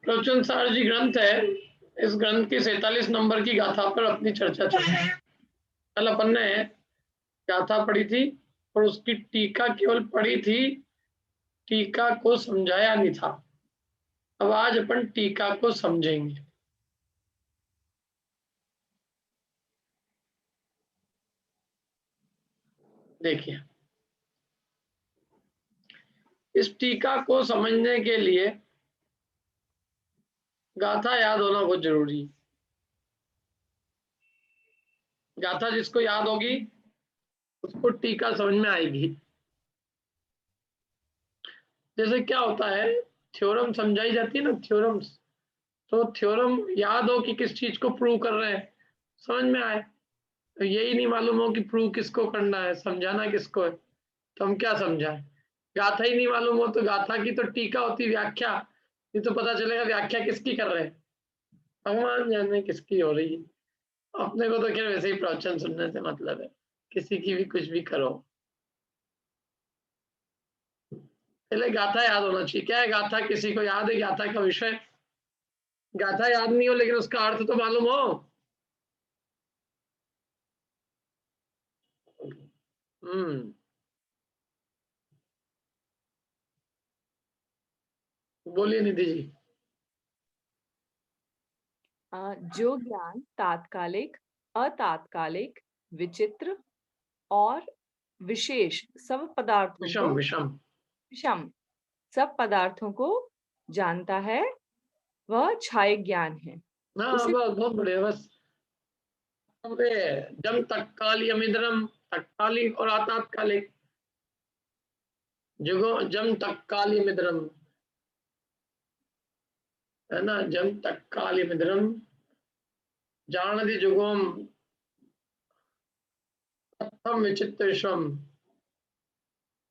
प्रवचन सार जी ग्रंथ है। इस ग्रंथ की 47 नंबर की गाथा पर अपनी चर्चा चल रही है। कल अपन ने गाथा पढ़ी थी और उसकी टीका केवल पढ़ी थी, टीका को समझाया नहीं था। अब आज अपन टीका को समझेंगे। देखिए, इस टीका को समझने के लिए गाथा याद होना बहुत जरूरी है। गाथा जिसको याद होगी उसको टीका समझ में आएगी। जैसे क्या होता है, थ्योरम समझाई जाती है ना, थ्योरम्स। तो थ्योरम याद हो कि किस चीज को प्रूव कर रहे हैं, समझ में आए। तो यही नहीं मालूम हो कि प्रूव किसको करना है, समझाना किसको है, तो हम क्या समझाएं। गाथा ही नहीं मालूम हो तो गाथा की तो टीका होती, व्याख्या। ये तो पता चलेगा व्याख्या किसकी कर रहे हैं, भगवान जाने किसकी हो रही है। अपने को तो क्या वैसे ही प्रवचन सुनने से मतलब है, किसी की भी कुछ भी करो। पहले गाथा याद होना चाहिए। क्या है गाथा, किसी को याद है गाथा का विषय? गाथा याद नहीं हो लेकिन उसका अर्थ तो मालूम हो। हम्म, बोलिए निधि जी। जो ज्ञान तात्कालिक, अतात्कालिक, विचित्र और विशेष सब पदार्थों विषम को विषम विषम सब पदार्थों को जानता है, वह क्षय ज्ञान है। हाँ, उसे बस बहुत बढ़िया। बस अरे, जम तत्कालियमिद्रम, तत्कालिक और अतात्कालिक। जुगो जम तत्कालियमिद्रम, है ना, जम तत्कालियमिद्रम जानति जुगोम तत्थम विचित्रशम।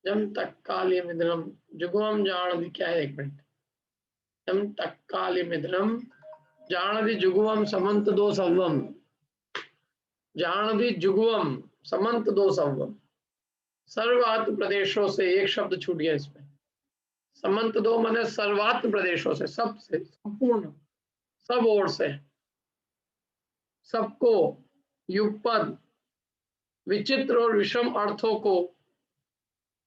जम तत्कालियमिद्रम जुगोम जानति, क्या है, एक मिनट। जम तत्कालियमिद्रम जानति जुगवम समंत दो सव्वम। जानति जुगवम समंत दो सव्वम। सर्वात्म प्रदेशों से एक शब्द छूट गया इसमें। समंत दो माने सर्वात्म प्रदेशों से, सबसे, संपूर्ण, सब ओर से, सबको, युगपद, विचित्र और विषम अर्थों को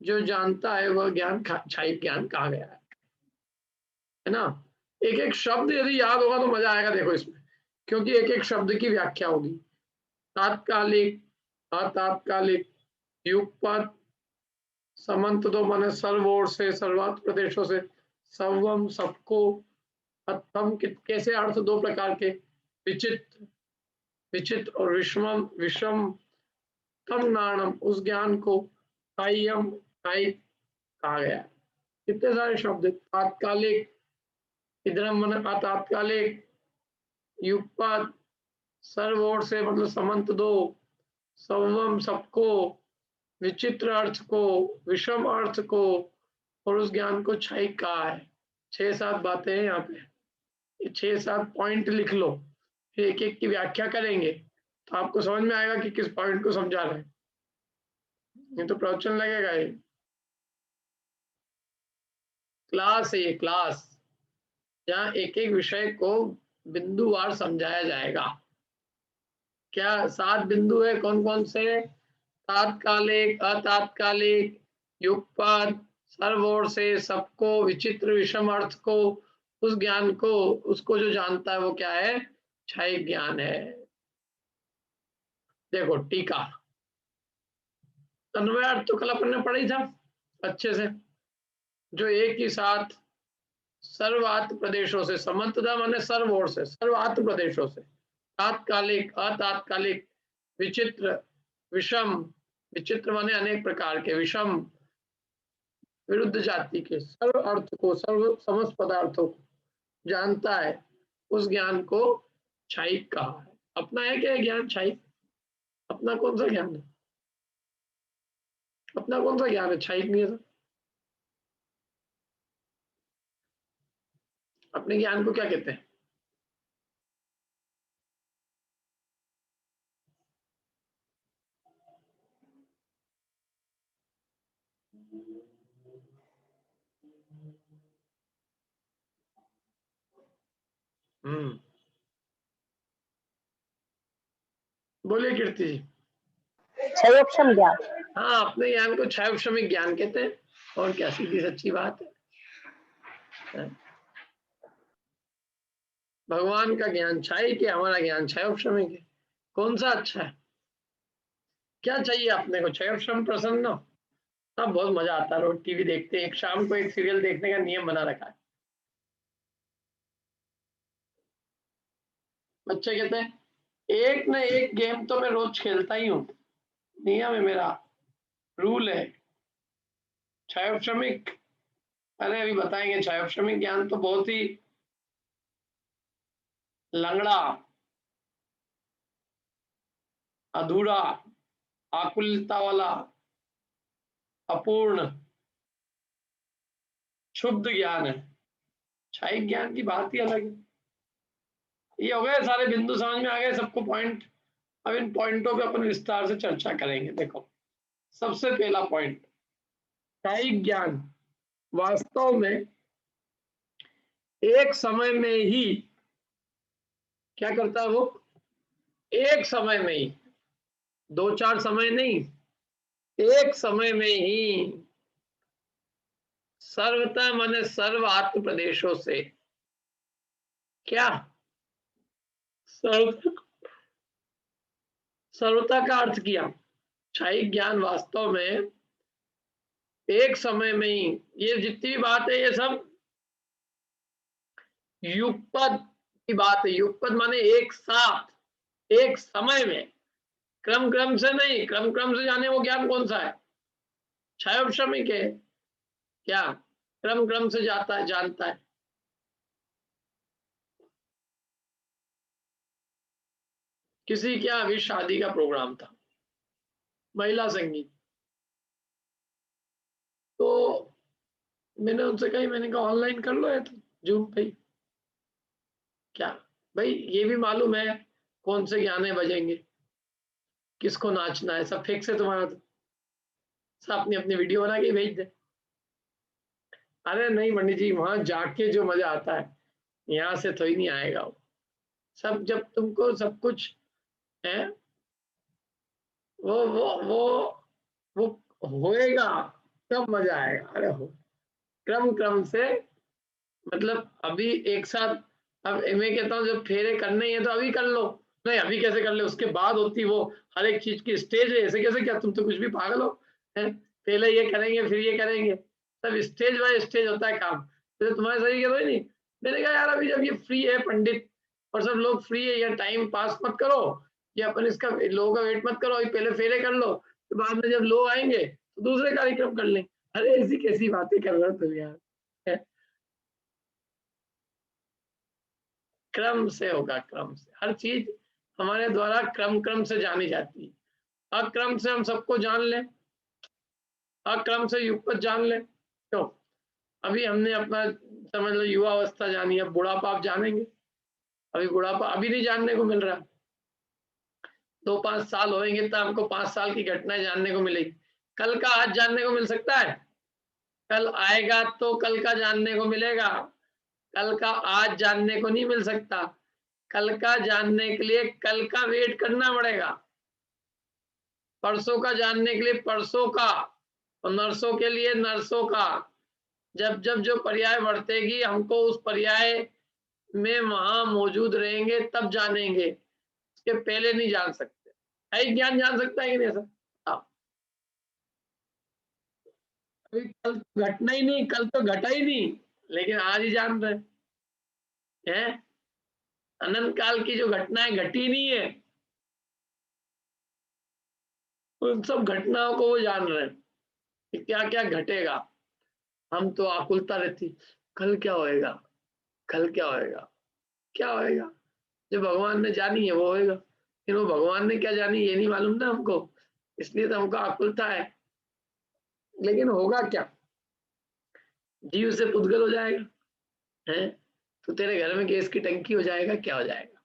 जो जानता है वह ज्ञान क्षय ज्ञान कहा गया है ना। एक एक शब्द यदि याद होगा तो मजा आएगा देखो इसमें, क्योंकि एक एक शब्द की व्याख्या होगी। तात्कालिक, अतात्कालिक, युगपद, समंत दो माने सर्व ओर से, सर्वात्म प्रदेशों से, सर्वम सबको, अथम कैसे अर्थ दो प्रकार के, विचित्र, विचित्र और विषम, विषम, तम नाणम उस ज्ञान को, कायम कायिक कहा गया। कितने सारे शब्द, तात्कालिक, इधरम मन अतात्कालिक, युगपद, सर्व ओर से मतलब समंत दो, सर्वम सबको, विचित्र अर्थ को, विषम अर्थ को, और उस ज्ञान को क्षय कहा है। 6-7 बातें हैं यहाँ पे, ये 6-7 पॉइंट लिख लो, फिर एक एक की व्याख्या करेंगे तो आपको समझ में आएगा कि किस पॉइंट को समझा रहे हैं। ये तो प्रवचन लगेगा, ये क्लास है, ये क्लास, जहाँ एक एक विषय को बिंदुवार समझाया जाएगा। क्या 7 बिंदु है, कौन कौन से? तात्कालिक, अतात्कालिक, युगपद, सर्व ओर से, सबको, विचित्र, विषम अर्थ को, उस ज्ञान को, उसको जो जानता है वो क्या है? क्षय ज्ञान है। देखो टीका, अन्वय अर्थ तो कल अपन ने पढ़ा ही था अच्छे से। जो एक ही साथ सर्वात्म प्रदेशों से, समंतदा माने सर्व ओर से, सर्वात्म प्रदेशों से, तात्कालिक, अतात्कालिक, विचित्र, विषम, विचित्र माने अनेक प्रकार के, विषम विरुद्ध जाति के, सर्व अर्थ को, सर्व समस्त पदार्थों को जानता है, उस ज्ञान को क्षयिक कहा है। अपना है क्या ज्ञान क्षयिक? अपना कौन सा ज्ञान है? अपना कौन सा ज्ञान है क्षयिक नहीं है? अपने ज्ञान को क्या कहते हैं? बोलिए कीर्ति जी। क्षयोक्षम ज्ञान। हाँ, अपने ज्ञान को क्षयोक्षमिक ज्ञान कहते हैं, और क्या, सीधी सच्ची बात है। भगवान का ज्ञान क्षयिक है, हमारा ज्ञान क्षयोक्षमिक है। कौन सा अच्छा है? क्या चाहिए अपने को? क्षयोक्षम प्रसन्न हो। हाँ, बहुत मजा आता है, रोज टीवी देखते हैं, एक शाम को एक सीरियल देखने का नियम बना रखा है। बच्चे कहते हैं एक न एक गेम तो मैं रोज खेलता ही हूँ, नियम है मेरा, रूल है। क्षयोक्षमिक, अरे अभी बताएंगे। क्षयोक्षमिक ज्ञान तो बहुत ही लंगड़ा, अधूरा, आकुलता वाला, अपूर्ण, क्षुब्ध ज्ञान है। क्षयिक ज्ञान की बात ही अलग है। ये हो गए सारे बिंदु, समझ में आ गए सबको पॉइंट? अब इन पॉइंटों पे अपन विस्तार से चर्चा करेंगे। देखो, सबसे पहला पॉइंट, क्षयिक ज्ञान वास्तव में एक समय में ही क्या करता है? वो एक समय में ही, दो चार समय नहीं, एक समय में ही सर्वता माने सर्व आत्म प्रदेशों से, क्या सर्वता का अर्थ किया। क्षयिक ज्ञान वास्तव में एक समय में ही, ये जितनी भी बात है ये सब युगपद की बात है। युगपद माने एक साथ, एक समय में, क्रम क्रम से नहीं। क्रम क्रम से जाने वो ज्ञान कौन सा है? क्षयोक्षमिक है। क्या क्रम क्रम से जाता है, जानता है? किसी क्या अभी शादी का प्रोग्राम था, महिला संगीत, तो मैंने उनसे कही, मैंने कहा ऑनलाइन कर लो या तो जूम पे। क्या भाई, ये भी मालूम है कौन से गाने बजेंगे, किसको नाचना है, सब फिक्स है तुम्हारा? तो सब अपनी अपनी वीडियो बना के भेज दे। अरे नहीं पंडित जी, वहां जाके जो मजा आता है यहाँ से तो ही नहीं आएगा वो। सब जब तुमको सब कुछ है, वो होएगा तब मजा आएगा। अरे हो, क्रम क्रम से, मतलब अभी एक साथ। अब मैं कहता हूँ जब फेरे करने ही है तो अभी कर लो। नहीं अभी कैसे कर ले, उसके बाद होती वो हर एक चीज की स्टेज है। ऐसे कैसे? क्या तुम तो कुछ भी पागल हो? है, पहले ये करेंगे फिर ये करेंगे, सब स्टेज बाय स्टेज होता है काम। तो तुम्हारे सही कह रहे नहीं। मैंने कहा यार अभी जब ये फ्री है पंडित और सब लोग फ्री है, या टाइम पास मत करो, या अपन इसका लोगों का वेट मत करो, अभी पहले फेरे कर लो, तो बाद में जब लोग आएंगे तो दूसरे कार्यक्रम कर लें। अरे ऐसी कैसी बातें कर रहे हो तुम यार? क्रम से होगा, क्रम से हर चीज हमारे द्वारा क्रम क्रम से जानी जाती है। अक्रम से हम सबको जान लें, अक्रम से युगपत जान लें। क्यों? अभी हमने अपना समझ लो युवा अवस्था जानी है, बुढ़ापा आप जानेंगे? अभी बुढ़ापा अभी नहीं जानने को मिल रहा। 2-5 साल होएंगे तो हमको 5 साल की घटनाएं जानने को मिलेगी। कल का आज जानने को मिल सकता है? कल आएगा तो कल का जानने को मिलेगा, कल का आज जानने को नहीं मिल सकता। कल का जानने के लिए कल का वेट करना पड़ेगा, परसों का जानने के लिए परसों का, और नरसों के लिए नरसों का। जब जब जो पर्याय बढ़तेगी हमको उस पर्याय में वहां मौजूद रहेंगे तब जानेंगे, उसके पहले नहीं जान सकते। एक ज्ञान जान सकता है कि नहीं सर? अभी कल घटना ही नहीं, कल तो घटा ही नहीं, लेकिन आज ही जान रहे हैं। अनंत काल की जो घटनाएं घटी नहीं है, उन सब घटनाओं को वो जान रहे हैं कि क्या क्या घटेगा। हम तो आकुलता रहती, कल क्या होएगा, कल क्या होएगा, क्या होएगा? जो भगवान ने जानी है वो होएगा, लेकिन वो भगवान ने क्या जानी ये नहीं मालूम ना हमको, इसलिए तो हमको आकुलता है। लेकिन होगा क्या? जीव से पुद्गल हो जाएगा, है तो तेरे घर में गैस की टंकी हो जाएगा, क्या हो जाएगा?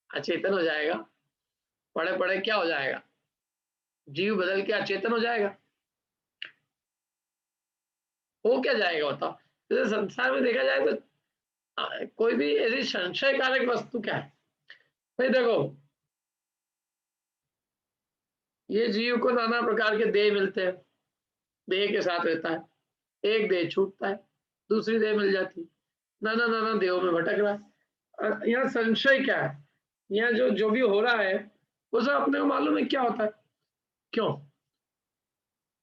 अचेतन हो जाएगा, पड़े पड़े क्या हो जाएगा? जीव बदल के अचेतन हो जाएगा। हो क्या जाएगा बताओ? जैसे संसार में देखा जाए तो कोई भी ऐसी संशयकारक वस्तु क्या है? भाई देखो, ये जीव को नाना प्रकार के देह मिलते हैं, देह के साथ रहता है, एक देह छूटता है, दूसरी देह मिल जाती है, नाना नाना देहों में भटक रहा है। यहाँ संशय क्या है, यहाँ जो जो भी हो रहा है वो सब अपने को मालूम है क्या होता है, क्यों?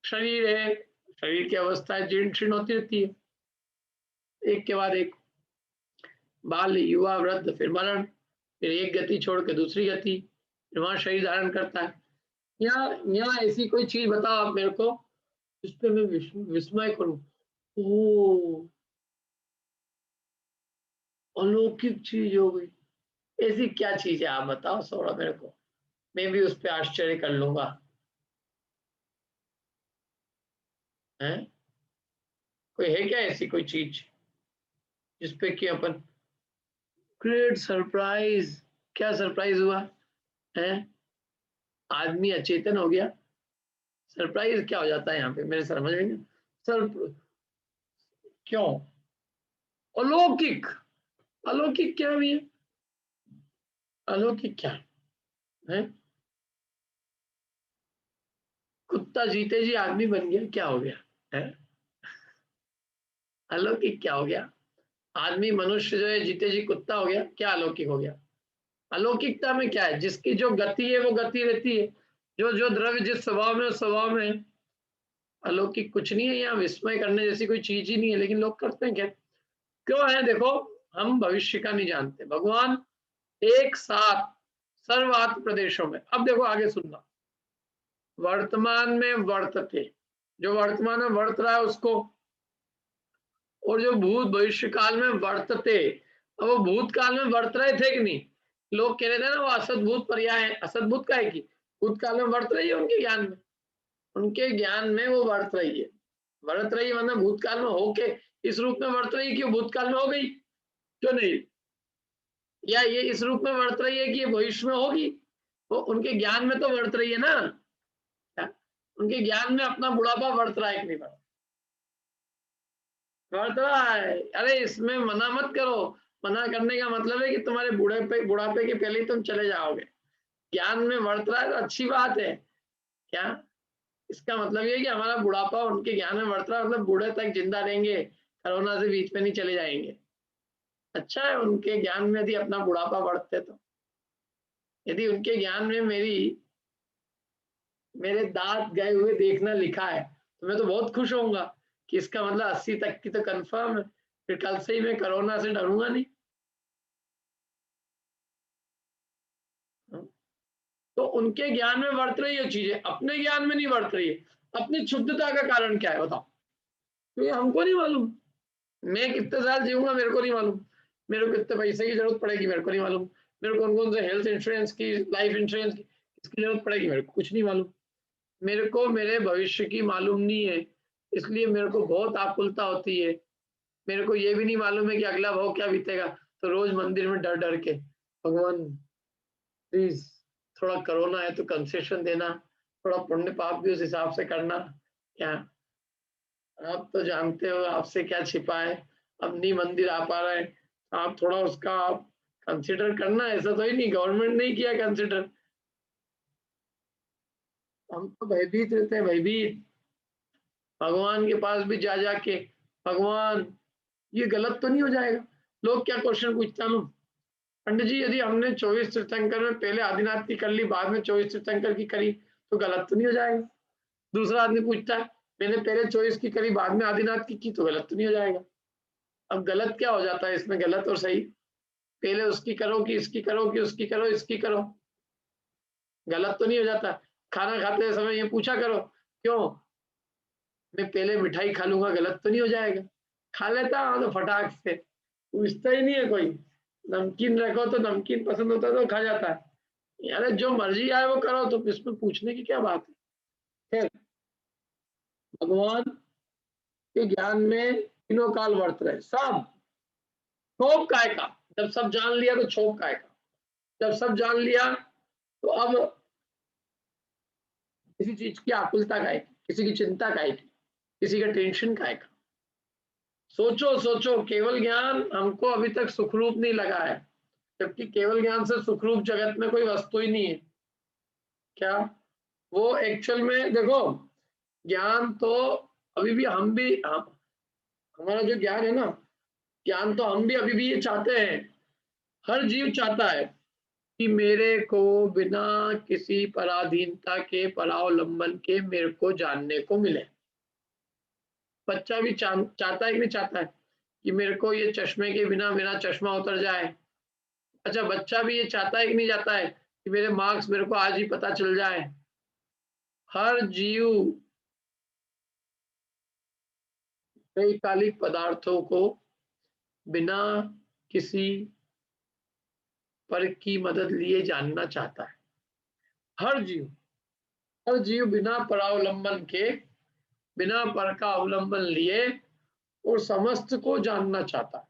शरीर है, शरीर की अवस्था है, जीर्ण शीर्ण होती रहती है, एक के बाद एक, बाल, युवा, वृद्ध, फिर मरण, फिर एक गति छोड़ के दूसरी गति, फिर वहां शरीर धारण करता है। यहाँ ऐसी कोई चीज बताओ आप मेरे को जिस पे मैं विस्मय करूं, ओ अलौकिक चीज हो गई, ऐसी क्या चीज है आप बताओ थोड़ा मेरे को, मैं भी उस पर आश्चर्य कर लूंगा। है कोई है क्या ऐसी कोई चीज जिसपे कि अपन ग्रेट सरप्राइज, क्या सरप्राइज हुआ है? आदमी अचेतन हो गया, सरप्राइज क्या हो जाता है यहाँ पे मेरे समझ में नहीं। सर क्यों अलौकिक, अलौकिक क्या भी है, अलौकिक क्या है? कुत्ता जीते जी आदमी बन गया, क्या हो गया है? अलौकिक क्या हो गया? आदमी मनुष्य जो है जीते जी कुत्ता हो गया, क्या अलौकिक हो गया? अलौकिकता में क्या है? जिसकी जो गति है वो गति रहती है, जो जो द्रव्य जिस स्वभाव में उस स्वभाव में है। अलौकिक कुछ नहीं है, यहाँ विस्मय करने जैसी कोई चीज ही नहीं है, लेकिन लोग करते हैं क्या? क्यों है? देखो, हम भविष्य का नहीं जानते, भगवान एक साथ सर्वात्म प्रदेशों में, अब देखो आगे सुनना, वर्तमान में वर्तते, जो वर्तमान में वर्त रहा है उसको, और जो भूत भविष्य काल में वर्तते, अब वो भूतकाल में वर्त रहे थे कि नहीं? लोग कह रहे थे ना वो असद्भूत पर्याय है, असद्भूत का है कि भूतकाल में वर्त रही है, उनके ज्ञान में, उनके ज्ञान में वो वर्त रही है, वर्त रही मतलब भूतकाल में होके इस रूप में वर्त रही कि भूतकाल में हो गई, क्यों नहीं? या ये इस रूप में वर्त रही है कि ये भविष्य में होगी, वो उनके ज्ञान में तो वर्त रही है ना, उनके ज्ञान में अपना बुढ़ापा वर्त रहा है कि नहीं वर्त रहा है? अरे इसमें मना मत करो, मना करने का मतलब है कि तुम्हारे बुढ़ापे के पहले ही तुम चले जाओगे। ज्ञान में वर्त रहा है तो अच्छी बात है क्या? इसका मतलब ये कि हमारा बुढ़ापा उनके ज्ञान में वर्त रहा है, मतलब बूढ़े तक जिंदा रहेंगे, कोरोना से बीच में नहीं चले जाएंगे। अच्छा है उनके ज्ञान में यदि अपना बुढ़ापा बढ़ते, तो यदि उनके ज्ञान में मेरे दांत गए हुए देखना लिखा है तो मैं तो बहुत खुश होऊंगा कि इसका मतलब 80 तक की तो कंफर्म है, फिर कल से ही मैं कोरोना से डरूंगा नहीं। तो उनके ज्ञान में वर्त रही है चीजें, अपने ज्ञान में नहीं वर्त रही है। अपनी क्षुद्धता का कारण क्या है बताओ? तो ये हमको नहीं मालूम, मैं कितने साल जीऊंगा मेरे को नहीं मालूम, मेरे को कितने पैसे की जरूरत पड़ेगी मेरे को नहीं मालूम, मेरे को कौन कौन से हेल्थ इंश्योरेंस की, लाइफ इंश्योरेंस की इसकी जरूरत पड़ेगी मेरे को कुछ नहीं मालूम, मेरे को मेरे भविष्य की मालूम नहीं है, इसलिए मेरे को बहुत आकुलता होती है। मेरे को ये भी नहीं मालूम है कि अगला भाव क्या बीतेगा, तो रोज मंदिर में डर डर के, भगवान प्लीज थोड़ा कोरोना है तो कंसेशन देना, थोड़ा पुण्य पाप भी उस हिसाब से करना। क्या आप तो जानते हो आपसे क्या छिपा है, अब नहीं मंदिर आ पा रहा है, आप थोड़ा उसका आप कंसिडर करना, ऐसा तो ही नहीं गवर्नमेंट नहीं किया कंसिडर, हम तो भयभीत रहते हैं, भयभीत। भगवान के पास भी जा जाके, भगवान ये गलत तो नहीं हो जाएगा? लोग क्या क्वेश्चन पूछता हूँ, पंडित जी यदि हमने 24 तीर्थंकर में पहले आदिनाथ की कर ली, बाद में 24 तीर्थंकर की करी, तो गलत तो नहीं हो जाएगा? दूसरा आदमी पूछता है मैंने पहले 24 की करी बाद में आदिनाथ की तो गलत तो नहीं हो जाएगा? अब गलत क्या हो जाता है इसमें, गलत और सही? पहले उसकी करो कि इसकी करो कि उसकी करो इसकी करो, गलत तो नहीं हो जाता? खाना खाते समय ये पूछा करो क्यों मैं पहले मिठाई खा लूंगा, गलत तो नहीं हो जाएगा? खा लेता हूं तो फटाक से, पूछता ही नहीं है कोई। नमकीन रखो तो नमकीन पसंद होता है तो खा जाता है, यार जो मर्जी आए वो करो, तो इसमें पूछने की क्या बात है? खैर, भगवान के ज्ञान में तीनों काल वर्त रहे सब, छोप काय का, जब सब जान लिया तो छोप काय का, जब सब जान लिया तो अब किसी चीज की आकुलता काय की, किसी की चिंता काय की, किसी का टेंशन काय का? सोचो सोचो, केवल ज्ञान हमको अभी तक सुखरूप नहीं लगा है, जबकि केवल ज्ञान से सुखरूप जगत में कोई वस्तु ही नहीं है। क्या वो एक्चुअल में देखो, ज्ञान तो अभी भी हमारा जो ज्ञान है ना, ज्ञान तो हम भी अभी भी ये चाहते हैं, हर जीव चाहता है कि मेरे को बिना किसी पराधीनता के, परावलंबन के मेरे को जानने को मिले। बच्चा भी चाहता है कि नहीं चाहता है कि मेरे को ये चश्मे के बिना मेरा चश्मा उतर जाए। अच्छा, बच्चा भी ये चाहता है कि नहीं चाहता है कि मेरे मार्क्स मेरे को आज ही पता चल जाए। हर जीव त्रैकालिक पदार्थों को बिना किसी पर की मदद लिए जानना चाहता है। हर जीव, हर जीव बिना परावलंबन के, बिना पर का अवलंबन लिए और समस्त को जानना चाहता है।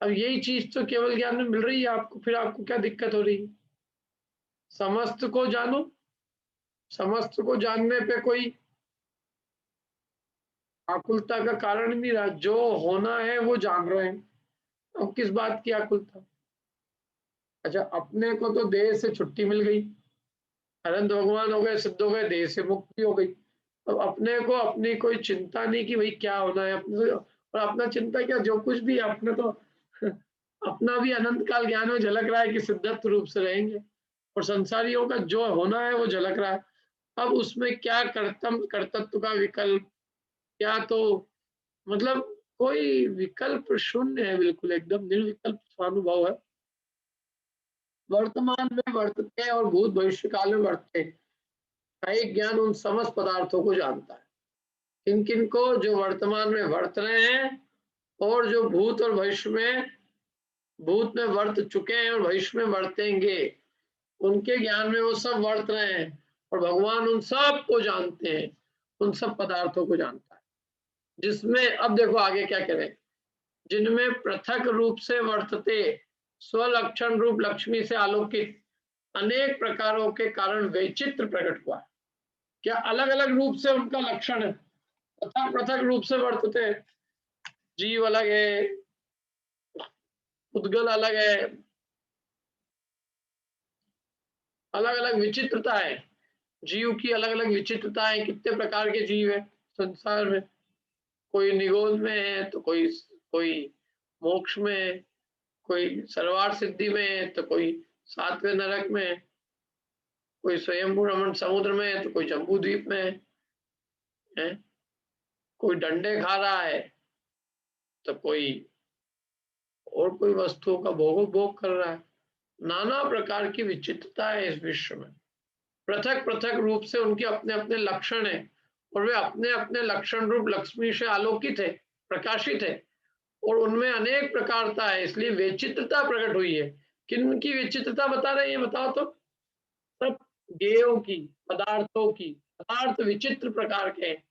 अब यही चीज तो केवल ज्ञान में मिल रही है आपको, फिर आपको क्या दिक्कत हो रही है? समस्त को जानो, समस्त को जानने पे कोई आकुलता का कारण नहीं रहा, जो होना है वो जान रहे हैं, अब किस बात की आकुलता? अच्छा, अपने को तो देह से छुट्टी मिल गई, अनंत भगवान हो गए, सिद्ध हो गए, देह से मुक्ति हो गई। अब अपने को अपनी कोई चिंता नहीं कि भाई क्या होना है अपने, और अपना चिंता क्या, जो कुछ भी अपने तो अपना भी अनंत काल ज्ञान में झलक रहा है कि सिद्धत्व रूप से रहेंगे, और संसारियों का जो होना है वो झलक रहा है। अब उसमें क्या कर्तव्य का विकल्प, क्या तो मतलब कोई विकल्प शून्य है, बिल्कुल एकदम निर्विकल्प स्वानुभव है। वर्तमान में वर्तते और भूत भविष्य काल में वर्तते, एक ज्ञान उन समस्त पदार्थों को जानता है। किन किन को? जो वर्तमान में वर्त रहे हैं और जो भूत और भविष्य में, भूत में वर्त चुके हैं और भविष्य में वर्तेंगे, उनके ज्ञान में वो सब वर्त रहे हैं, और भगवान उन सब को जानते हैं, उन सब पदार्थों को जानता है। जिसमें अब देखो आगे क्या करें, जिनमें पृथक रूप से वर्तते, स्वलक्षण रूप लक्ष्मी से आलोकित अनेक प्रकारों के कारण वैचित्र प्रकट हुआ। क्या अलग अलग रूप से उनका लक्षण है, पृथक पृथक रूप से वर्तते, जीव अलग है, उद्गल अलग है, अलग अलग विचित्रता है, जीव की अलग अलग विचित्रता है। कितने प्रकार के जीव है संसार में, कोई निगोद में है तो कोई कोई मोक्ष में है, कोई सर्वार्थ सिद्धि में है तो कोई सातवें नरक में है, कोई स्वयंभू रमण समुद्र में है तो कोई जम्बू द्वीप में है, कोई डंडे खा रहा है तो कोई और कोई वस्तुओं का भोग कर रहा है। नाना प्रकार की विचित्रता है इस विश्व में, पृथक पृथक रूप से उनके अपने अपने लक्षण है, और वे अपने अपने लक्षण रूप लक्ष्मी से आलोकित है, प्रकाशित है, और उनमें अनेक प्रकारता है, इसलिए विचित्रता प्रकट हुई है। किन की विचित्रता बता रहे हैं बताओ तो? सब ज्ञेयों की, पदार्थों की। पदार्थ विचित्र प्रकार के हैं,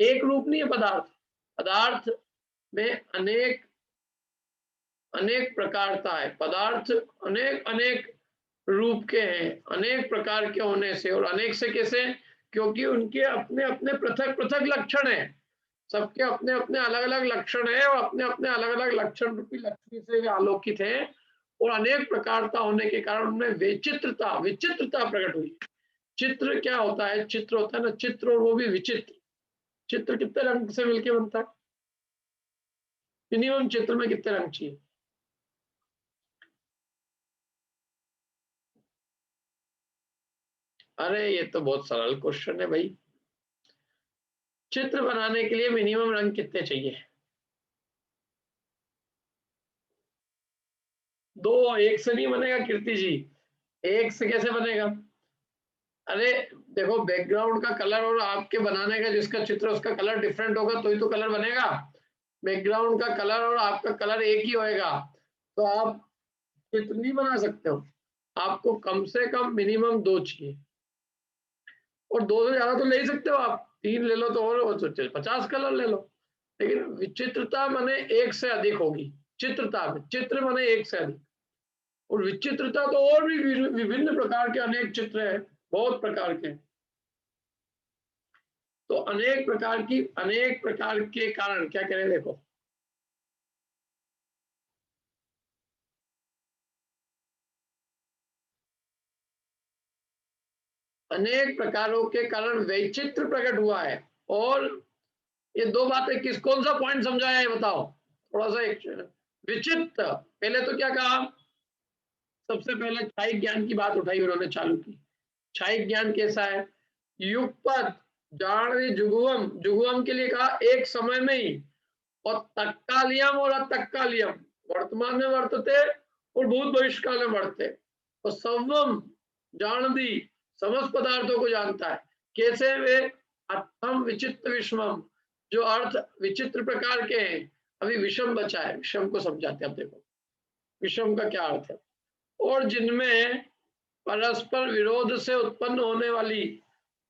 एक रूप नहीं है पदार्थ, पदार्थ में अनेक अनेक प्रकारता है, पदार्थ अनेक अनेक रूप के हैं, अनेक प्रकार के होने से, और अनेक से कैसे? क्योंकि उनके अपने अपने पृथक पृथक लक्षण है, सबके अपने अपने अलग अलग लक्षण है, और अपने अपने अलग अलग लक्षण रूपी लक्ष्मी से आलोकित है, और अनेक प्रकारता होने के कारण उनमें विचित्रता विचित्रता प्रकट हुई। चित्र क्या होता है? चित्र होता है ना, चित्र, और वो भी विचित्र। चित्र कितने रंग से मिलकर बनता है? मिनिमम चित्र में कितने रंग चाहिए? अरे ये तो बहुत सरल क्वेश्चन है भाई। चित्र बनाने के लिए मिनिमम रंग कितने चाहिए? दो, एक से नहीं बनेगा कीर्ति जी, एक से कैसे बनेगा? अरे देखो, बैकग्राउंड का कलर और आपके बनाने का जिसका चित्र उसका कलर डिफरेंट होगा तो ही तो कलर बनेगा। बैकग्राउंड का कलर और आपका कलर एक ही होएगा तो आप चित्र नहीं बना सकते हो। आपको कम से कम मिनिमम दो चाहिए, और दो से ज्यादा तो ले ही सकते हो आप, तीन ले लो तो और तो 50 कलर ले लो, लेकिन विचित्रता माने एक से अधिक होगी। चित्रता में, चित्र माने एक से अधिक, और विचित्रता तो और भी विभिन्न प्रकार के अनेक चित्र है, बहुत प्रकार के। तो अनेक प्रकार के कारण क्या करें देखो, अनेक प्रकारों के कारण वैचित्र प्रकट हुआ है। और ये दो बातें कौन सा पॉइंट समझाया है बताओ थोड़ा सा। एक विचित्र, पहले तो क्या कहा, सबसे पहले क्षायिक ज्ञान की बात उठाई उन्होंने, चालू की। क्षायिक ज्ञान कैसा है? युगपद, जाण, जुगुवम, जुगुवम के लिए कहा एक समय में ही, और तत्कालियम और अतत्कालियम, वर्तमान में वर्तते और भूत भविष्य काल में वर्तते। और सवम, जानदी, समस्त पदार्थों को जानता है। कैसे? वे अर्थम विचित्र विषमम, जो अर्थ विचित्र प्रकार के हैं। अभी विषम बचा है, विषम को समझाते हैं। अब देखो विषम का क्या अर्थ है। और जिनमें परस्पर विरोध से उत्पन्न होने वाली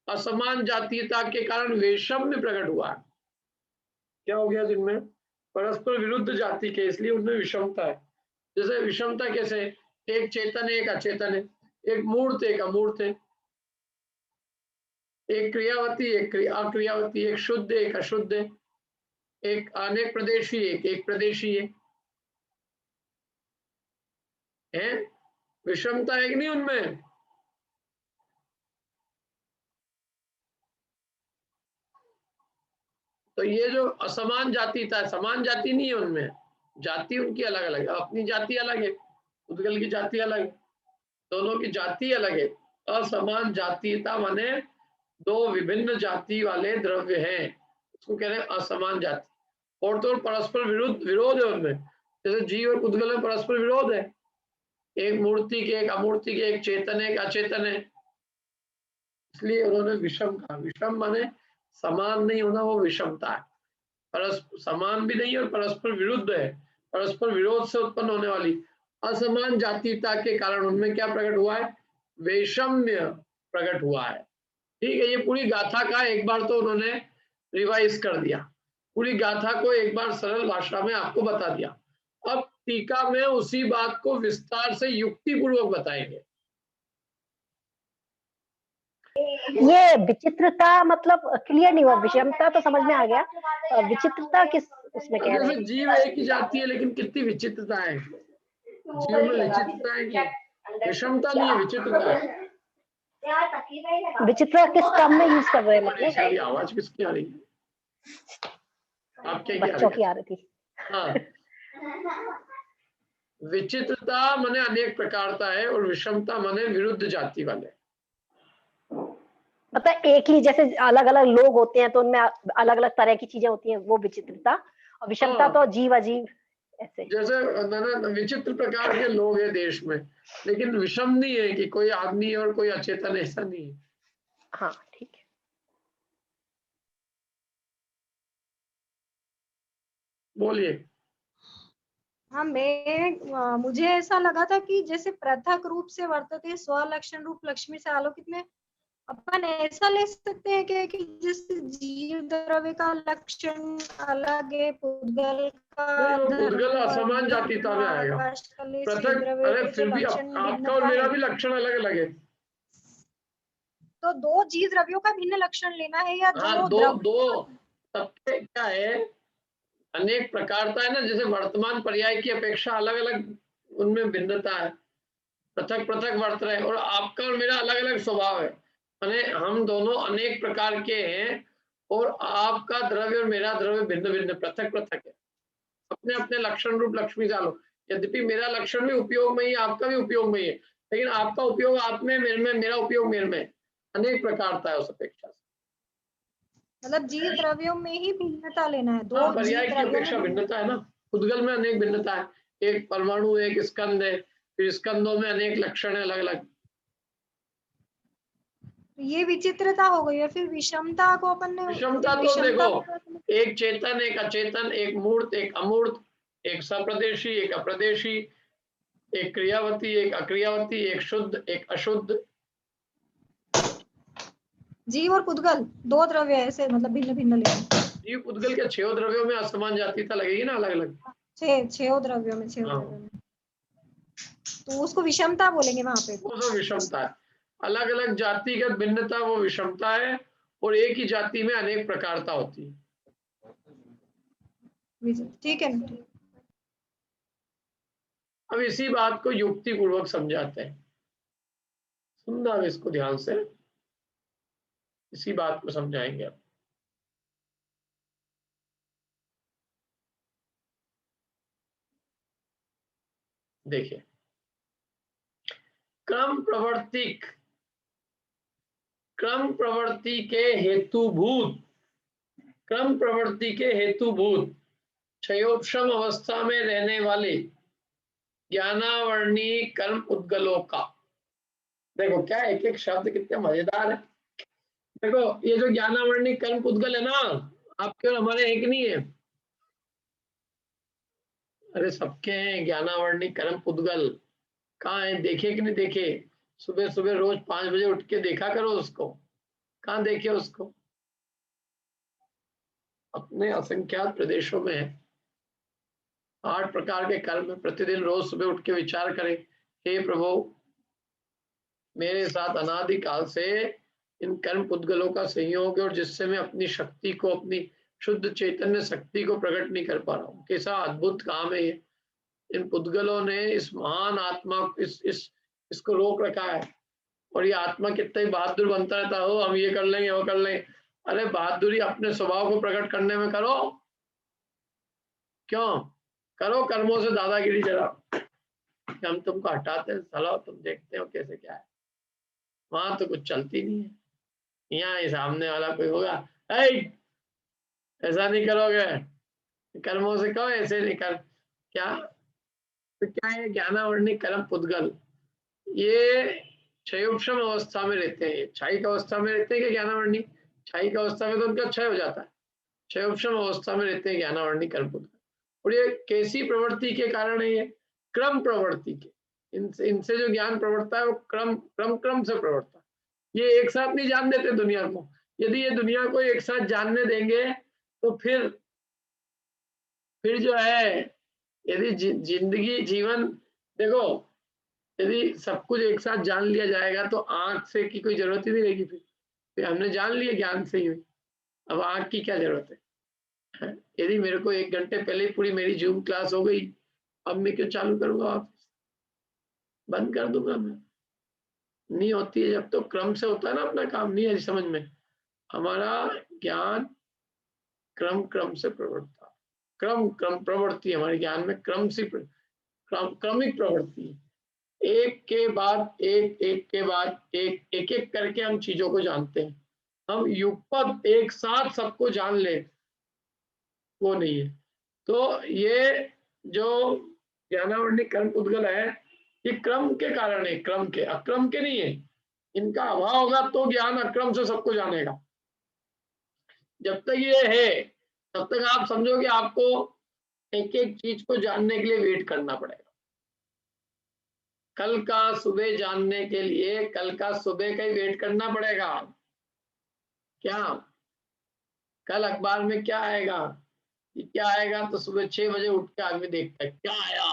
असमान जातीयता के कारण वैषम्य प्रकट हुआ है। क्या हो गया? जिनमें परस्पर विरुद्ध जाति के, इसलिए उनमें विषमता है। जैसे विषमता कैसे? एक चेतन है, एक अचेतन है, एक मूर्त एक अमूर्त है, एक क्रियावती एक अक्रियावती, एक शुद्ध एक अशुद्ध है, एक अनेक प्रदेशी एक प्रदेशी है? विषमता है कि नहीं उनमें? तो ये जो असमान जाति था, समान जाति नहीं है उनमें, जाति उनकी अलग अलग है। अपनी जाति अलग है, उद्गल की जाति अलग है, दोनों की जाति अलग है। असमान जातीयता माने दो विभिन्न जाति वाले द्रव्य हैं, उसको कह रहे हैं असमान जाति। और तो परस्पर विरोध है उनमें, जैसे जीव और उद्गल में परस्पर विरोध है, एक मूर्ति के एक अमूर्ति के, एक चेतन है एक अचेतन है। इसलिए उन्होंने विषम कहा। विषम माने समान नहीं होना, वो विषमता है। परस्पर समान भी नहीं और परस्पर विरुद्ध है, परस्पर विरोध से उत्पन्न होने वाली असमान जातीयता के कारण उनमें क्या प्रकट हुआ है? वैषम्य प्रकट हुआ है। ठीक है, ये पूरी गाथा का एक बार तो उन्होंने रिवाइज कर दिया, पूरी गाथा को एक बार सरल भाषा में आपको बता दिया। अब टीका में उसी बात को विस्तार से युक्ति पूर्वक बताएंगे। ये विचित्रता मतलब क्लियर नहीं हुआ। विषमता तो समझ में आ गया, विचित्रता किस उसमें कह रहे हैं? जीव एक ही जाती है लेकिन कितनी विचित्रता है जीव में। विचित्रता है कि विषमता नहीं है, विचित्रता है। विचित्रता किस काम में यूज कर रहे हैं? मतलब आवाज किसकी आ रही है? आपके बच्चों की आ रही थी। हाँ, विचित्रता माने अनेक प्रकारता है और विषमता माने विरुद्ध जाति वाले। मतलब एक ही जैसे अलग अलग लोग होते हैं तो उनमें अलग अलग तरह की चीजें होती हैं, वो विचित्रता। और विषमता तो जीव अजीब ऐसे। जैसे विचित्र प्रकार के लोग हैं देश में, लेकिन विषम नहीं है कि कोई आदमी और कोई अचेतन, ऐसा नहीं है। हाँ ठीक है। बोलिए। हाँ, मुझे ऐसा लगा था कि जैसे पृथक रूप से वर्तते स्वलक्षण रूप लक्ष्मी से आलोकित में अपन ऐसा ले सकते हैं कि जैसे जीव द्रव्य का लक्षण अलग है, पुद्गल का पुद्गल असमान जातीता में आएगा। पृथक, अरे फिर भी आपका और मेरा भी लक्षण अलग अलग है। तो दो जीव द्रव्यों का भिन्न लक्षण लेना है या दो सबके क्या है? अनेक प्रकारता है ना, जैसे वर्तमान पर्याय की अपेक्षा अलग अलग उनमें भिन्नता है, पृथक पृथक वर्त रहे। और आपका और मेरा अलग अलग स्वभाव है, माने हम दोनों अनेक प्रकार के हैं और आपका द्रव्य और मेरा द्रव्य भिन्न भिन्न पृथक पृथक है, अपने अपने लक्षण रूप लक्ष्मी जालो। यद्यपि मेरा लक्षण भी उपयोग में ही, आपका भी उपयोग में ही है, लेकिन आपका उपयोग आप में, मेरे में, मेरा उपयोग मेरे में, अनेक प्रकारता है उस अपेक्षा से। मतलब जीव द्रव्यों में ही भिन्नता लेना है, दो पर्याय की अपेक्षा भिन्नता है ना। उद्गल में अनेक भिन्नता है, एक परमाणु एक स्कंद है, फिर स्कंदों में अनेक लक्षण है अलग अलग। ये विचित्रता हो गई है। फिर विषमता को अपन ने, विषमता तो देखो, एक चेतन एक अचेतन, एक मूर्त एक अमूर्त, एक सप्रदेशी एक अप्रदेशी, एक क्रियावती एक अक्रियावती, एक शुद्ध एक अशुद्ध। जीव और पुद्गल दो द्रव्य ऐसे मतलब भिन्न भिन्न लेना। जीव पुद्गल के 6 द्रव्यों में असमान जातीयता लगेगी ना, अलग अलग 6 द्रव्यों में, 6 द्रव्यों में, तो उसको विषमता बोलेंगे वहां पे। वो विषमता है, अलग अलग जातिगत भिन्नता वो विषमता है, और एक ही जाति में अनेक प्रकारता होती है। ठीक है। अब इसी बात को युक्ति पूर्वक समझाते हैं, सुनना अब इसको ध्यान से। इसी बात को समझाएंगे अब। देखिए, क्रम प्रवृत्ति के हेतुभूत, क्रम प्रवृत्ति के हेतुभूत क्षयोपशम अवस्था में रहने वाले ज्ञानावर्णी कर्म उद्गलों का, देखो क्या एक एक शब्द कितने मजेदार है। देखो ये जो ज्ञानावर्णी कर्म उद्गल है ना, आपके और हमारे एक नहीं है, अरे सबके हैं ज्ञानावर्णी कर्म उद्गल। कहाँ है, देखे कि नहीं देखे? सुबह सुबह रोज 5 बजे उठ के देखा करो उसको, कहाँ देखे उसको? अपने असंख्यात प्रदेशों में है। 8 प्रकार के कर्म में प्रतिदिन रोज सुबह उठ के विचार करें, हे प्रभु मेरे साथ अनादि काल से इन कर्म पुद्गलों का संयोग है और जिससे मैं अपनी शक्ति को, अपनी शुद्ध चैतन्य शक्ति को प्रकट नहीं कर पा रहा हूँ। कैसा अद्भुत काम है ये। इन पुद्गलों ने इस महान आत्मा इसको रोक रखा है और ये आत्मा कितना ही बहादुर बनता रहता हो, हम ये कर लेंगे वो कर लेंगे। अरे बहादुरी अपने स्वभाव को प्रकट करने में करो, क्यों करो कर्मों से दादागिरी जरा, हम तुमको हटाते हैं, चलो तुम देखते हो कैसे क्या है। वहां तो कुछ चलती नहीं है। यहाँ सामने वाला कोई होगा, ऐसा नहीं करोगे, कर्मों से कहो ऐसे नहीं कर, क्या तो क्या है ज्ञानावर्णी कर्म पुद्गल, ये क्षयोपशम अवस्था में रहते हैं। क्षयिक अवस्था में रहते हैं कि ज्ञानावर्णी? क्षयिक अवस्था में तो उनका क्षय हो जाता है, क्षयोपशम अवस्था में रहते हैं ज्ञानावर्णी कर्म पुद्गल। और ये कैसी प्रवृत्ति के कारण है? ये क्रम प्रवृत्ति के, इनसे जो ज्ञान प्रवृत्ता है वो क्रम से प्रवृत्ता है। ये एक साथ नहीं जान देते दुनिया को। यदि ये दुनिया को एक साथ जानने देंगे तो फिर जो है, यदि जिंदगी जीवन, देखो यदि सब कुछ एक साथ जान लिया जाएगा तो आंख से की कोई जरूरत ही नहीं रहेगी। फिर हमने जान लिया ज्ञान से ही, अब आंख की क्या जरूरत है? यदि मेरे को 1 घंटे पहले पूरी मेरी जूम क्लास हो गई, अब मैं क्यों चालू करूंगा? वापस बंद कर दूंगा मैं। नहीं होती है जब तो क्रम से होता है ना अपना काम। नहीं है समझ में? हमारा ज्ञान क्रम से प्रवृत्ता, क्रम प्रवृत्ति हमारे ज्ञान में क्रमिक प्रवृत्ति है। एक के बाद एक करके हम चीजों को जानते हैं। हम युगपद एक साथ सबको जान ले, वो नहीं है। तो ये जो ज्ञानावर्णी कर्म उद्गल है, ये क्रम के कारण है, क्रम के, अक्रम के नहीं है। इनका अभाव होगा तो ज्ञान अक्रम से सबको जानेगा। जब तक ये है तब तक आप समझो कि आपको एक एक चीज को जानने के लिए वेट करना पड़ेगा। कल का सुबह जानने के लिए कल का सुबह का ही वेट करना पड़ेगा। क्या कल अखबार में क्या आएगा? क्या आएगा तो सुबह 6 बजे उठ के आदमी देखता है क्या आया।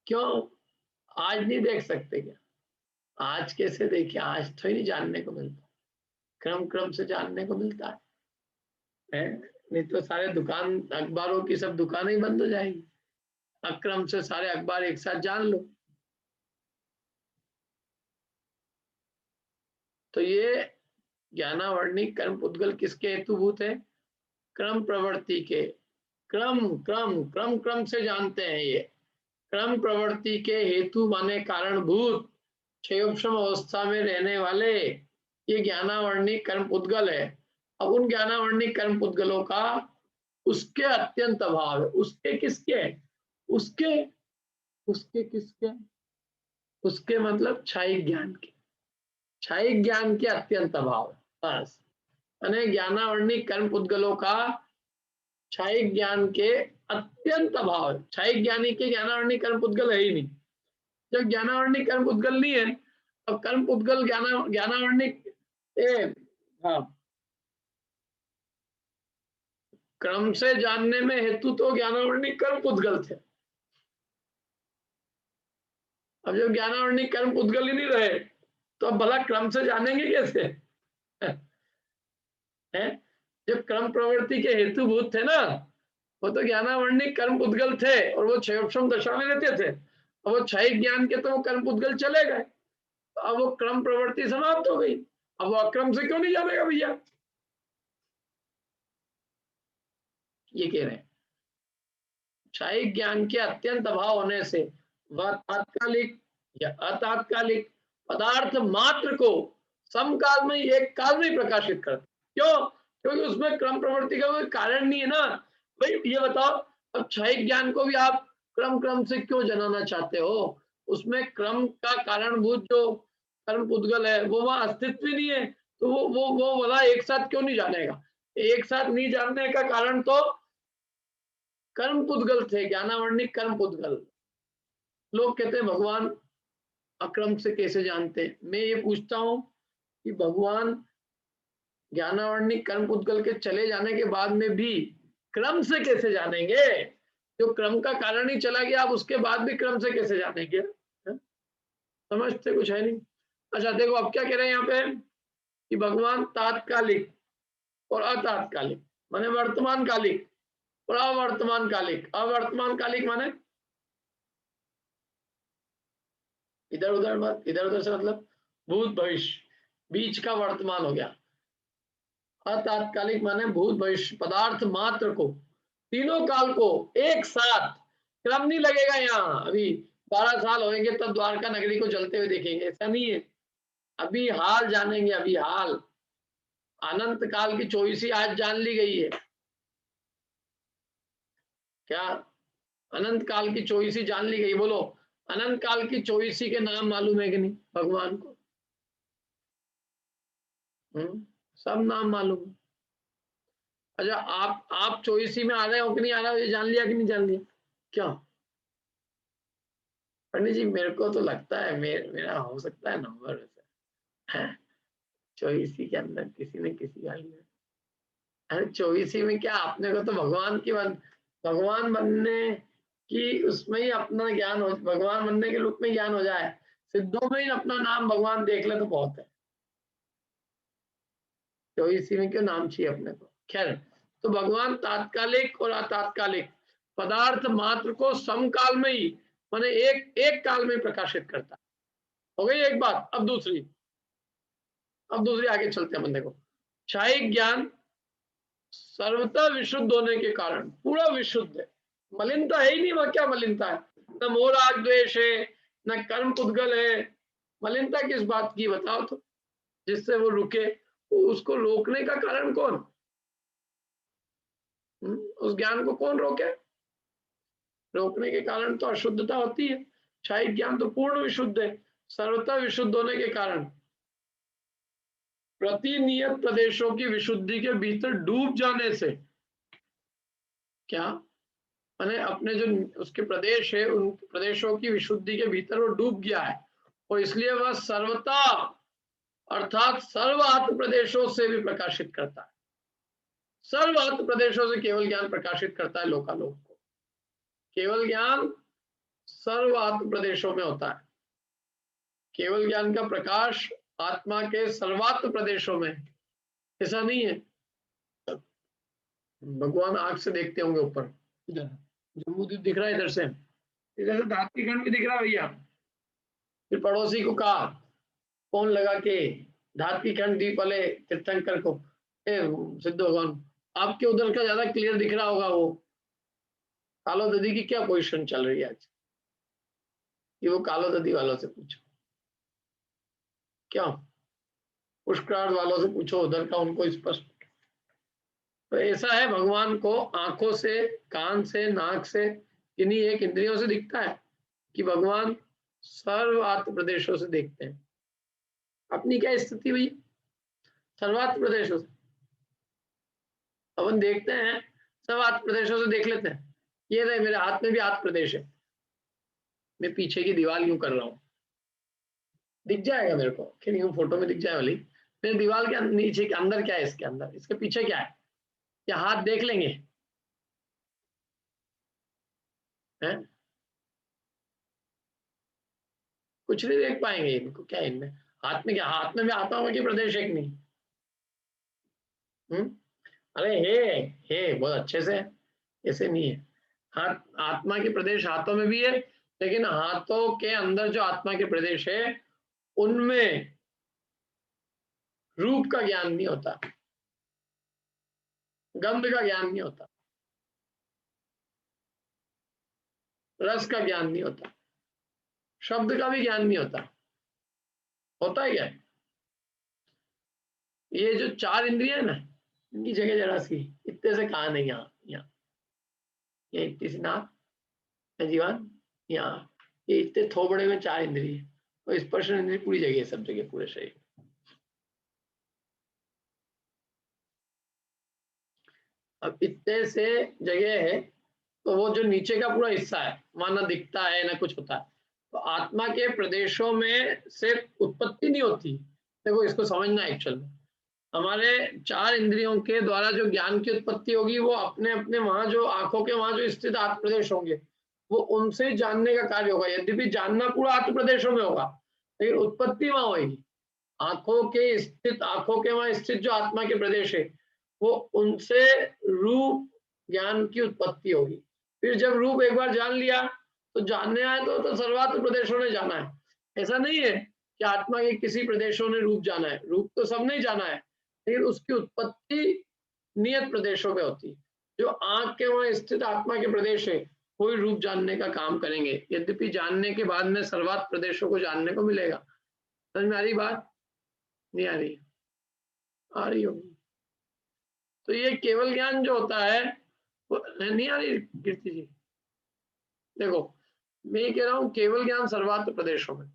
क्यों आज नहीं देख सकते क्या? आज कैसे देखिए, आज तो ही नहीं जानने को मिलता, क्रम से जानने को मिलता है। नहीं तो सारे दुकान, अखबारों की सब दुकानें ही बंद हो जाएगी। अक्रम से सारे अखबार एक साथ जान लो। तो ये ज्ञानावर्णी कर्म पुद्गल किसके हेतुभूत है? क्रम प्रवृत्ति के। क्रम से जानते हैं। ये क्रम प्रवृत्ति के हेतु माने कारणभूत क्षयोपशम अवस्था में रहने वाले ये ज्ञानावर्णी कर्म पुद्गल है। अब उन ज्ञानावर्णी कर्म पुद्गलों का उसके अत्यंत अभाव है। उसके किसके? उसके किसके? उसके मतलब क्षयिक ज्ञान के, क्षयिक ज्ञान के अत्यंत अभाव है। बस यानी ज्ञानावर्णी कर्म पुद्गलों का क्षयिक ज्ञान के अत्यंत अभाव है। क्षयिक ज्ञानी के ज्ञानावर्णी कर्म पुद्गल है ही नहीं। जब ज्ञानावर्णी कर्म पुद्गल नहीं है तो कर्म पुद्गल ज्ञानावर्णी क्रम से जानने में हेतु तो ज्ञानावर्णी कर्म पुद्गल थे। अब जब ज्ञानावर्णी कर्म पुद्गल ही नहीं रहे तो अब भला क्रम से जानेंगे कैसे? है जब क्रम प्रवृत्ति के हेतुभूत थे ना, वो तो ज्ञानावर्णी कर्म पुद्गल थे और वो क्षयोपशम दशा में रहते थे। और वो क्षयिक ज्ञान के तो वो कर्म पुद्गल चले गए, तो अब वो क्रम प्रवृत्ति समाप्त हो गई। अब वो अक्रम से क्यों नहीं जानेगा भैया, ये कह रहे हैं। क्षायिक ज्ञान के अत्यंत अभाव होने से वह तात्कालिक या अतात्कालिक पदार्थ मात्र को समकाल में एक काल में प्रकाशित करता। क्यों? क्योंकि उसमें क्रम प्रवृत्ति का कोई कारण नहीं है ना भाई। ये बताओ, अब क्षयिक ज्ञान को भी आप क्रम से क्यों जनाना चाहते हो? उसमें क्रम का कारणभूत जो कर्म पुद्गल है वो वहां अस्तित्व ही नहीं है, तो वो वाला एक साथ क्यों नहीं जानेगा? एक साथ नहीं जानने का कारण तो कर्म पुद्गल थे, ज्ञानावर्णिक कर्म पुद्गल। लोग कहते हैं भगवान अक्रम से कैसे जानते हैं? मैं ये पूछता हूं कि भगवान ज्ञानावर्णिक कर्म पुद्गल के चले जाने के बाद में भी क्रम से कैसे जानेंगे? जो क्रम का कारण ही चला गया, आप उसके बाद भी क्रम से कैसे जानेंगे? समझते कुछ है नहीं। अच्छा देखो, अब क्या कह रहे हैं यहाँ पे कि भगवान तात्कालिक और अतात्कालिक माने वर्तमान कालिक और अवर्तमान कालिक। अवर्तमान कालिक माने इधर उधर मत, इधर उधर से मतलब भूत भविष्य, बीच का वर्तमान हो गया। अतात्कालिक माने भूत भविष्य पदार्थ मात्र को, तीनों काल को एक साथ। क्रम नहीं लगेगा यहाँ। अभी 12 साल होंगे तब द्वारका नगरी को जलते हुए देखेंगे, ऐसा नहीं है। अभी हाल जानेंगे, अभी हाल। अनंत काल की 24 आज जान ली गई है क्या? अनंत काल की 24 जान ली गई। बोलो, अनंत काल की 24 के नाम मालूम है कि नहीं भगवान को? सब नाम मालूम है। अच्छा, आप 24 में आ रहे हो कि नहीं आ रहे हो, ये जान लिया कि नहीं जान लिया? क्या पंडित जी, मेरे को तो लगता है मेरा हो सकता है नंबर वैसे 24 के अंदर किसी न किसी गाड़ी में। अरे 24 में क्या, अपने को तो भगवान बनने की उसमें ही अपना ज्ञान हो, भगवान बनने के रूप में ज्ञान हो जाए। सिद्धों में ही अपना नाम भगवान देख ले तो बहुत है। 24 में क्यों नाम चाहिए अपने को? खैर, तो भगवान तात्कालिक और अतात्कालिक पदार्थ मात्र को समकाल में ही माने एक काल में प्रकाशित करता है। हो गई एक बात। अब दूसरी आगे चलते हैं। अपन देखो, क्षयिक ज्ञान सर्वतः विशुद्ध होने के कारण पूरा विशुद्ध है, मलिनता है ही नहीं। वह क्या मलिनता है? न मोह राग द्वेष है, न कर्म पुद्गल है। मलिनता किस बात की बताओ तो, जिससे वो रुके? उसको रोकने का कारण कौन? उस ज्ञान को कौन रोके? रोकने के कारण तो अशुद्धता होती है। क्षयिक ज्ञान तो पूर्ण विशुद्ध है, सर्वतः विशुद्ध होने के कारण प्रतिनियत प्रदेशों की विशुद्धि के भीतर डूब जाने से, क्या माने अपने जो उसके प्रदेश है उन प्रदेशों की विशुद्धि के भीतर वो डूब गया है, और इसलिए वह सर्वता अर्थात सर्वात्म प्रदेशों से भी प्रकाशित करता है। सर्वात्म प्रदेशों से केवल ज्ञान प्रकाशित करता है लोकालोक को। केवल ज्ञान सर्वात्म प्रदेशों में होता है। केवल ज्ञान का प्रकाश आत्मा के सर्वात्म प्रदेशों में, ऐसा नहीं है। भगवान आंख से देखते होंगे ऊपर, इधर जम्बूद्वीप दिख रहा है, इधर से धात्री खंड भी दिख रहा है भैया। फिर पड़ोसी को कहा फोन लगा के, धात्री खंड द्वीप वाले तीर्थंकर को, सिद्ध भगवान आपके उधर का ज्यादा क्लियर दिख रहा होगा, वो कालो ददी की क्या पोजीशन चल रही है आज? कि वो कालो ददी वालों से पूछो, क्या पुष्करार्थ वालों से पूछो उधर का, उनको स्पष्ट। तो ऐसा है, भगवान को आंखों से, कान से, नाक से, इन्हीं एक इंद्रियों से दिखता है कि भगवान सर्वात्म प्रदेशों से देखते हैं। अपनी क्या स्थिति हुई? सर्वात्म प्रदेशों से अपन देखते हैं, सर्वात्म प्रदेशों से देख लेते हैं। ये रहे, मेरे हाथ में भी आत्म प्रदेश है, मैं पीछे की दीवार यूं कर रहा हूं, दिख जाएगा मेरे को कि नहीं? फोटो में दिख जाए वाली मेरे दीवार के नीचे के अंदर क्या है, इसके अंदर, इसके पीछे क्या है, क्या हाथ देख लेंगे? हैं? कुछ नहीं देख पाएंगे। इनको क्या, इनमें हाथ में क्या, हाथ में भी आता होगा कि प्रदेश एक नहीं? अरे हे बहुत अच्छे से, ऐसे नहीं है। हाथ, आत्मा के प्रदेश हाथों में भी है, लेकिन हाथों के अंदर जो आत्मा के प्रदेश है उनमें रूप का ज्ञान नहीं होता, गंध का ज्ञान नहीं होता, रस का ज्ञान नहीं होता, शब्द का भी ज्ञान नहीं होता। होता है क्या? ये जो 4 इंद्रियां ना, इनकी जगह जरा सी इतने से कहा नहीं, यहाँ यहाँ ये इतनी सी नाक है जीवन, यहाँ ये इतने थोबड़े में 4 इंद्रिय और स्पर्श इंद्रिय पूरी जगह, सब जगह पूरे शरीर। अब इतने से जगह है तो वो जो नीचे का पूरा हिस्सा है वहां ना दिखता है ना कुछ होता है। तो आत्मा के प्रदेशों में से उत्पत्ति नहीं होती। देखो इसको समझना एक्चुअल में, हमारे 4 इंद्रियों के द्वारा जो ज्ञान की उत्पत्ति होगी वो अपने अपने वहां जो आंखों के वहां जो स्थित आत्म प्रदेश होंगे वो उनसे जानने का कार्य होगा। यद्यपि जानना पूरा आत्म प्रदेशों में होगा लेकिन उत्पत्ति वहां होगी। आंखों के वहां स्थित जो आत्मा के प्रदेश है वो उनसे रूप ज्ञान की उत्पत्ति होगी। फिर जब रूप एक बार जान लिया तो जानने आए तो सर्वात्म प्रदेशों ने जाना है। ऐसा नहीं है कि आत्मा के किसी प्रदेशों ने रूप जाना है, रूप तो सबने जाना है लेकिन उसकी उत्पत्ति नियत प्रदेशों में होती है। जो आंख के वहां स्थित आत्मा के प्रदेश है कोई रूप जानने का काम करेंगे। यद्यपि जानने के बाद में सर्वात्म प्रदेशों को जानने को मिलेगा। समझ में आ रही बात? नहीं आ रही? आ रही होगी। तो ये केवल ज्ञान जो होता है वो नहीं आ रही कीर्ति जी? देखो मैं ये कह रहा हूँ केवल ज्ञान सर्वात्म प्रदेशों में,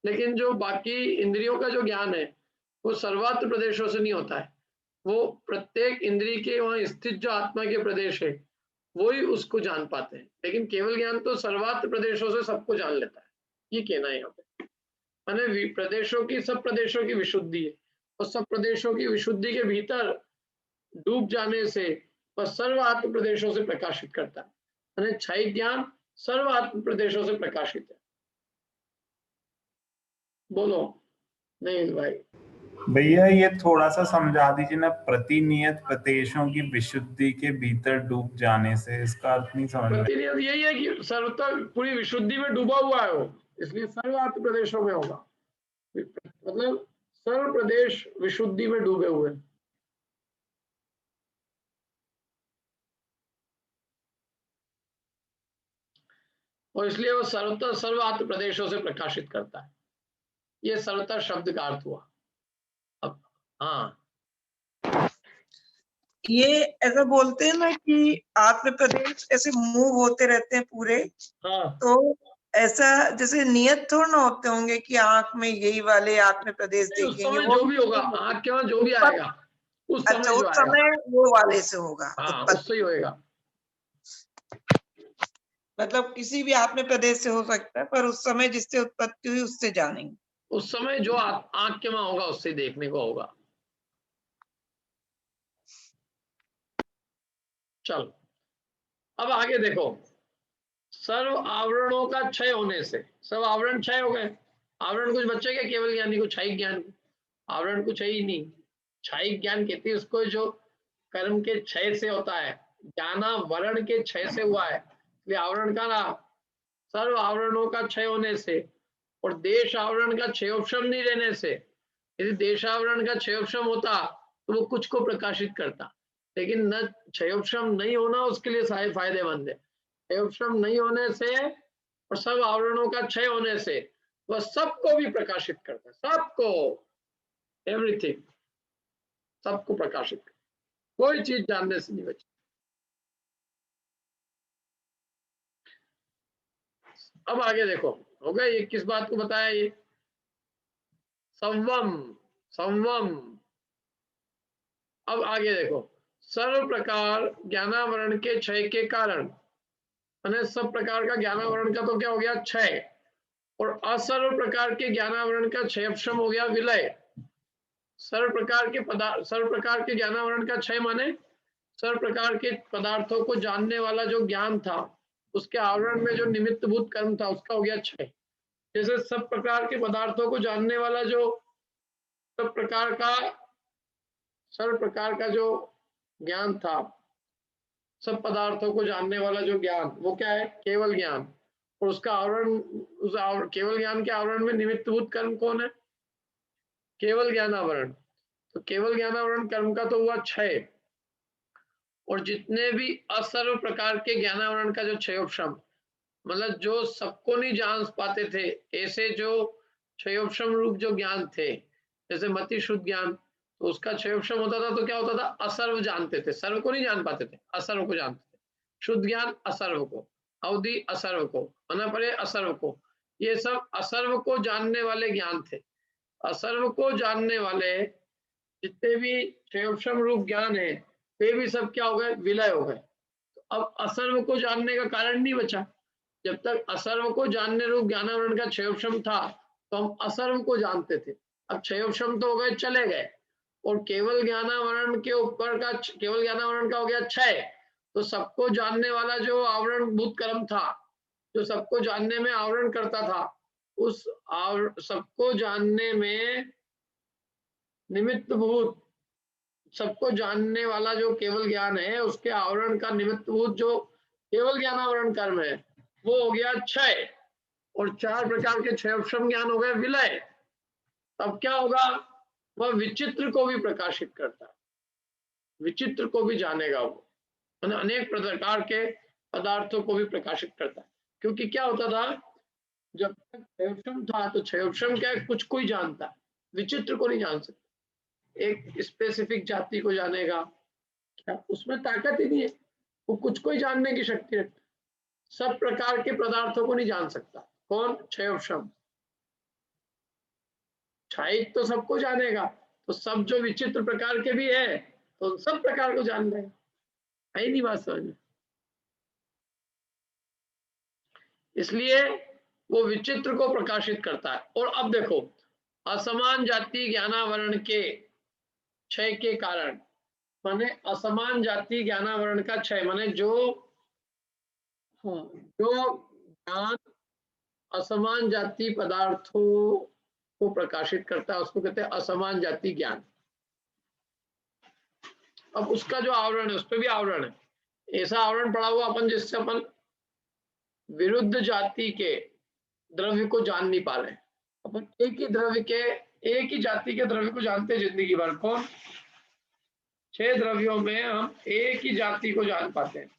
लेकिन जो बाकी इंद्रियों का जो ज्ञान है वो सर्वात्म प्रदेशों से नहीं होता है। वो प्रत्येक इंद्रिय के वहां स्थित जो आत्मा के प्रदेश है वही उसको जान पाते हैं। लेकिन केवल ज्ञान तो सर्वात्म प्रदेशों से सबको जान लेता है, ये कहना है यहाँ पे। माने प्रदेशों की, सब प्रदेशों की विशुद्धि है और सब प्रदेशों की विशुद्धि के भीतर डूब जाने से वह सर्व आत्म प्रदेशों से प्रकाशित करता है। क्षय ज्ञान सर्व आत्म प्रदेशों से प्रकाशित है। बोलो नहीं भाई? भैया ये थोड़ा सा समझा दीजिए ना, प्रतिनियत प्रदेशों की विशुद्धि के भीतर डूब जाने से, इसका अर्थ नहीं समझ में। प्रतिनियत यही है कि सर्वता पूरी विशुद्धि में डूबा हुआ है वो, इसलिए सर्व आत्म प्रदेशों में होगा। मतलब सर्व प्रदेश विशुद्धि में डूबे हुए। और इसलिए वो सर्वता सर्व आत्म प्रदेशों से प्रकाशित करता है। ये सर्वता शब्द का अर्थ हुआ। अब हाँ, ये ऐसा बोलते हैं ना कि आत्म प्रदेश ऐसे मूव होते रहते हैं पूरे। हाँ। तो ऐसा जैसे नियत थोड़ा ना होते होंगे कि आंख में यही वाले आत्म प्रदेश देखेंगे। उस समय जो भी होगा, आंख के वहां जो भी आएगा उस समय अच्छा, जो उस आएगा समय वो वाले से होगा। हाँ उससे ही होएगा। मतलब किसी भी आत्म प्रदेश से हो सकता है, पर उस समय जिससे उत्पत्ति हुई उससे जानेंगे। उस समय जो आंख के वहां होगा उससे देखने को होगा। चलो अब आगे देखो। सर्व आवरणों का क्षय होने से, सब आवरण क्षय हो गए। आवरण कुछ बचे क्या केवल ज्ञानी को? क्षयिक ज्ञान, आवरण कुछ है ही नहीं। क्षयिक ज्ञान कहते हैं उसको जो कर्म के क्षय से होता है, ज्ञानावरण के क्षय से हुआ है, इसलिए आवरण का नाम। सर्व आवरणों का क्षय होने से और देश आवरण का क्षयोपशम नहीं रहने से। यदि देश आवरण का क्षयोपशम होता तो वो कुछ को प्रकाशित करता, लेकिन न क्षयोपशम नहीं होना उसके लिए फायदेमंद है। क्षयोपशम नहीं होने से और सब आवरणों का क्षय होने से वह सबको भी प्रकाशित करता है। सबको, एवरीथिंग, सबको प्रकाशित करता, कोई चीज जानने से नहीं बची। अब आगे देखो, हो गया ये किस बात को बताया? ये संवम, संवम। अब आगे देखो, सर्व प्रकार ज्ञानावरण के क्षय के कारण, मैंने सब प्रकार का ज्ञानावरण का तो क्या हो गया? क्षय। और असर्व प्रकार के ज्ञानावरण का क्षयक्षम हो गया विलय। सर्व प्रकार के ज्ञानावरण का क्षय माने सर्व प्रकार के पदार्थों को जानने वाला जो ज्ञान था, उसके आवरण में जो निमित्तभूत कर्म था, उसका हो गया क्षय। जैसे सब प्रकार के पदार्थों को जानने वाला जो सर्व प्रकार का जो ज्ञान था, सब पदार्थों को जानने वाला जो ज्ञान, वो क्या है? केवल ज्ञान। और उसका आवरण, केवल ज्ञान के आवरण में निमित्तभूत कर्म कौन है? केवल ज्ञान आवरण। तो केवल ज्ञानावरण कर्म का तो हुआ क्षय, और जितने भी असर्व प्रकार के ज्ञानावरण का जो क्षयोपशम, मतलब जो सबको नहीं जान पाते थे, ऐसे जो क्षयोपशम रूप जो ज्ञान थे, जैसे मति शुद्ध ज्ञान, तो उसका क्षयोपशम होता था तो क्या होता था, असर्व जानते थे, सर्व को नहीं जान पाते थे, असर्व को जानते थे। शुद्ध ज्ञान असर्व को, अवधि असर्व को, अनपरे असर्व को, ये सब असर्व को जानने वाले ज्ञान थे। असर्व को जानने वाले जितने भी क्षयोपशम रूप ज्ञान है, वे भी सब क्या हो गए, विलय हो गए। तो अब असर्व को जानने का कारण नहीं बचा। जब तक असर्व को जानने रूप ज्ञानावरण का क्षयोपशम था तो हम असर्व को जानते थे। अब क्षयोपशम तो हो गए, चले गए, और केवल ज्ञानावरण के ऊपर का, केवल ज्ञानावरण का हो गया क्षय। तो सबको जानने वाला जो आवरण भूत कर्म था, जो सबको जानने में आवरण करता था, उस सबको जानने में निमित्त भूत, सबको जानने वाला जो केवल ज्ञान है, उसके आवरण का निमित्त भूत जो केवल ज्ञानावरण कर्म है, वो हो गया क्षय, और 4 प्रकार के क्षयोपशम ज्ञान हो गए विलय। तब क्या होगा, वह विचित्र को भी प्रकाशित करता है, विचित्र को भी जानेगा वो, अनेक प्रकार के पदार्थों को भी प्रकाशित करता है। क्योंकि क्या होता था, जब तक क्षयोपशम था तो क्षयोपशम क्या है, कुछ को ही जानता है, विचित्र को नहीं जान सकता। एक स्पेसिफिक जाति को जानेगा क्या, उसमें ताकत ही नहीं है, वो कुछ को ही जानने की शक्ति रखता है, सब प्रकार के पदार्थों को नहीं जान सकता। कौन, क्षयोपशम। क्षयिक तो सबको जानेगा, तो सब जो विचित्र प्रकार के भी है तो सब प्रकार को जान लेगा। है नहीं बात समझ में? इसलिए वो विचित्र को प्रकाशित करता है। और अब देखो, असमान जाति ज्ञानावरण के क्षय के कारण, माने असमान जाति ज्ञानावरण का क्षय, माने जो ज्ञान असमान जाति पदार्थों को प्रकाशित करता है, उसको कहते हैं असमान जाति ज्ञान। अब उसका जो आवरण है, उस पर भी आवरण है, ऐसा आवरण पड़ा हुआ अपन जिससे अपन विरुद्ध जाति के द्रव्य को जान नहीं पा रहे। अपन एक ही द्रव्य के, एक ही जाति के द्रव्य को जानते हैं जिंदगी भर। कौन, 6 द्रव्यों में हम एक ही जाति को जान पाते हैं,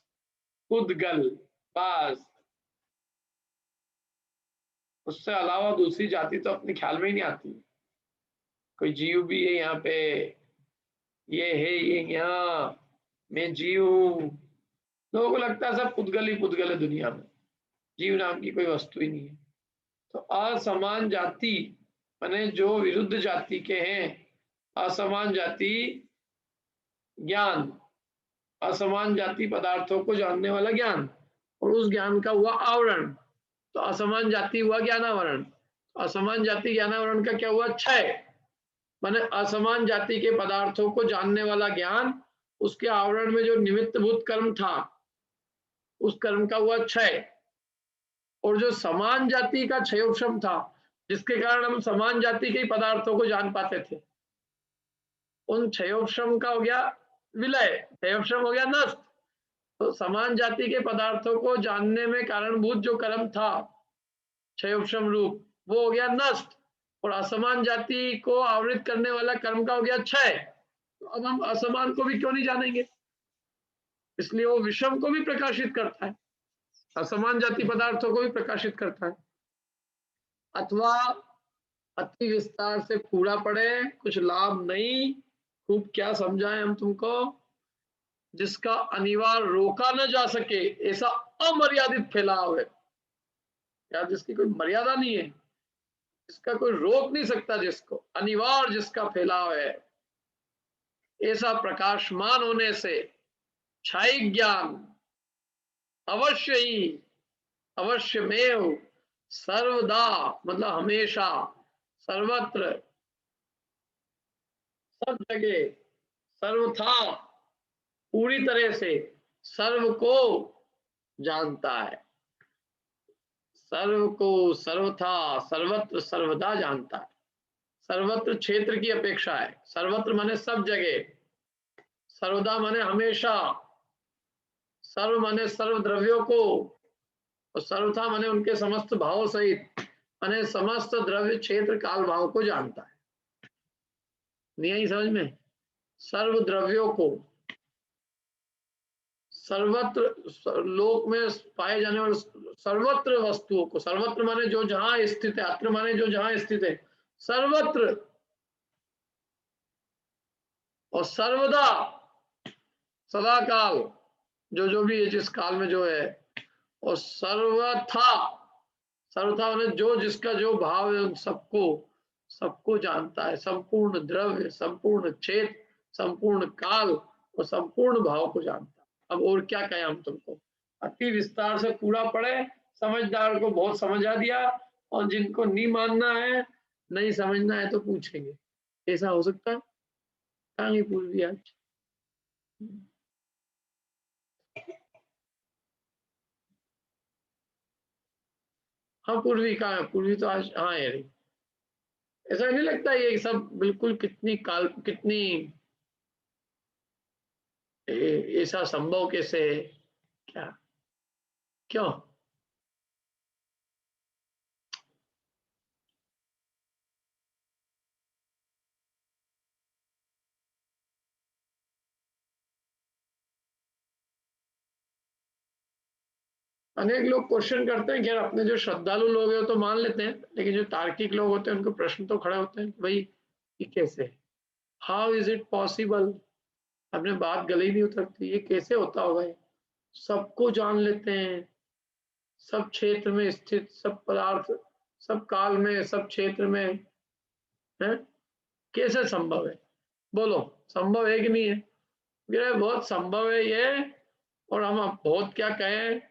उद्गल, बास, उससे अलावा दूसरी जाति तो अपने ख्याल में ही नहीं आती। कोई जीव भी है यहाँ पे, ये है, ये यहाँ, मैं जीव हूं, लोगों को लगता है सब पुद्गल ही पुद्गल है दुनिया में, जीव नाम की कोई वस्तु ही नहीं है। तो असमान जाति माने जो विरुद्ध जाति के हैं, असमान जाति ज्ञान, असमान जाति पदार्थों को जानने वाला ज्ञान, और उस ज्ञान का हुआ आवरण, तो असमान जाति हुआ ज्ञानावरण। असमान जाति ज्ञानावरण का क्या हुआ, क्षय, माने असमान जाति के पदार्थों को जानने वाला ज्ञान, उसके आवरण में जो निमित्त भूत कर्म था, उस कर्म का हुआ क्षय। और जो समान जाति का क्षयोपशम था, जिसके कारण हम समान जाति के पदार्थों को जान पाते थे, उन क्षयोपशम का हो गया विलय, क्षयोपशम हो गया नष्ट। तो समान जाति के पदार्थों को जानने में कारणभूत जो कर्म था क्षयोपशम रूप, वो हो गया नष्ट, और असमान जाति को आवृत करने वाला कर्म का हो गया क्षय। तो अब हम असमान को भी क्यों नहीं जानेंगे, इसलिए वो विषम को भी प्रकाशित करता है, असमान जाति पदार्थों को भी प्रकाशित करता है। अथवा अति विस्तार से पूरा पड़े, कुछ लाभ नहीं, खूब क्या समझाएं हम तुमको, जिसका अनिवार्य रोका न जा सके ऐसा अमर्यादित फैलाव है, या जिसकी कोई मर्यादा नहीं है, जिसका कोई रोक नहीं सकता, जिसको अनिवार्य जिसका फैलाव है, ऐसा प्रकाशमान होने से क्षयिक ज्ञान अवश्य ही, अवश्यमेव, सर्वदा मतलब हमेशा, सर्वत्र, सब जगह, सर्वथा, पूरी तरह से सर्व को जानता है, सर्व को सर्वथा, सर्वत्र, सर्वदा जानता है। सर्वत्र क्षेत्र की अपेक्षा है, सर्वत्र माने सब जगह, सर्वदा माने हमेशा, सर्व माने सर्व द्रव्यों को, और सर्वथा माने उनके समस्त भावों सहित, माने समस्त द्रव्य क्षेत्र काल भाव को जानता है। नहीं आई समझ में? सर्व द्रव्यों को, सर्वत्र लोक में पाए जाने वाले सर्वत्र वस्तुओं को, सर्वत्र माने जो जहां स्थित है, अत्र माने जो जहां स्थित है, सर्वत्र और सर्वदा, सदा काल, जो भी है जिस काल में जो है, और सर्वथा, सर्वथा माने जो जिसका जो भाव है उन सबको जानता है, संपूर्ण द्रव्य, संपूर्ण क्षेत्र, संपूर्ण काल और संपूर्ण भाव को जानता है। अब और क्या कहें हम तुमको, अति विस्तार से पूरा पढ़े, समझदार को बहुत समझा दिया, और जिनको नहीं मानना है, नहीं समझना है तो पूछेंगे। ऐसा हो सकता है? कहाँ गई पूर्वी आज? हाँ पूर्वी कहाँ है? पूर्वी तो आज हाँ है रही। ऐसा नहीं लगता ये सब बिल्कुल कितनी ऐसा संभव कैसे है? क्या क्यों? अनेक लोग क्वेश्चन करते हैं, खैर अपने जो श्रद्धालु लोग हैं तो मान लेते हैं, लेकिन जो तार्किक लोग होते हैं उनको प्रश्न तो खड़े होते हैं, भाई ये कैसे, हाउ इज इट पॉसिबल? अपने बात गले ही नहीं उतरती, ये कैसे होता होगा? ये सबको जान लेते हैं, सब क्षेत्र में स्थित, सब पदार्थ, सब काल में, सब क्षेत्र में है, कैसे संभव है? बोलो संभव है कि नहीं है? ये बहुत संभव है ये, और हम बहुत क्या कहें,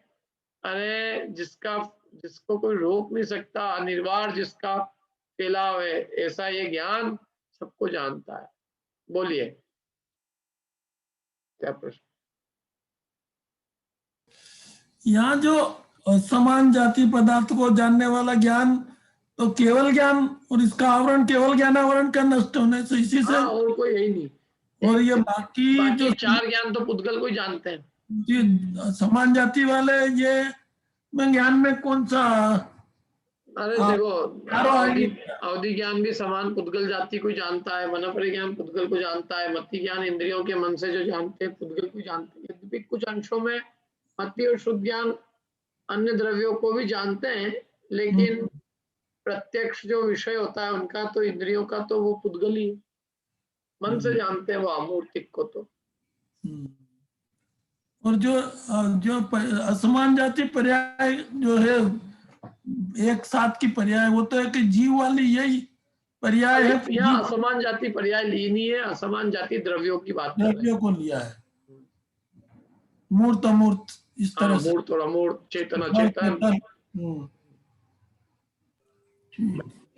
अरे जिसको कोई रोक नहीं सकता, अनिर्वाण जिसका फैलाव है, ऐसा ये ज्ञान सबको जानता है। बोलिए क्या प्रश्न? यहाँ जो समान जाति पदार्थ को जानने वाला ज्ञान तो केवल ज्ञान, और इसका आवरण केवल ज्ञान आवरण का नष्ट होने से, इसी से और कोई यही नहीं। और ये बाकी जो चार ज्ञान तो पुद्गल को ही जानते हैं। जी समान जाति वाले ये में ज्ञान में कौन सा? अरे देखो, अवधि ज्ञान भी समान पुद्गल जाति को जानता है, मनपरि ज्ञान पुद्गल को जानता है, मति ज्ञान इंद्रियों के मन से जो जानते हैं पुद्गल को जानते हैं। यद्यपि कुछ अंशों में मति और शुद्ध ज्ञान अन्य द्रव्यों को भी जानते हैं, लेकिन प्रत्यक्ष जो विषय होता है उनका तो, इंद्रियों का तो वो पुद्गल ही मन से जानते हैं वो अमूर्तिक को तो। और जो असमान जाति पर्याय जो है एक साथ की पर्याय, वो तो है कि जीव वाली यही पर्याय है। यहाँ असमान जाति पर्याय ली नहीं है, असमान जाति द्रव्यों की बात कर रहे हैं। द्रव्यों को लिया है, मूर्त अमूर्त इस तरह से, मूर्त और अमूर्त, चेतन अचेतन।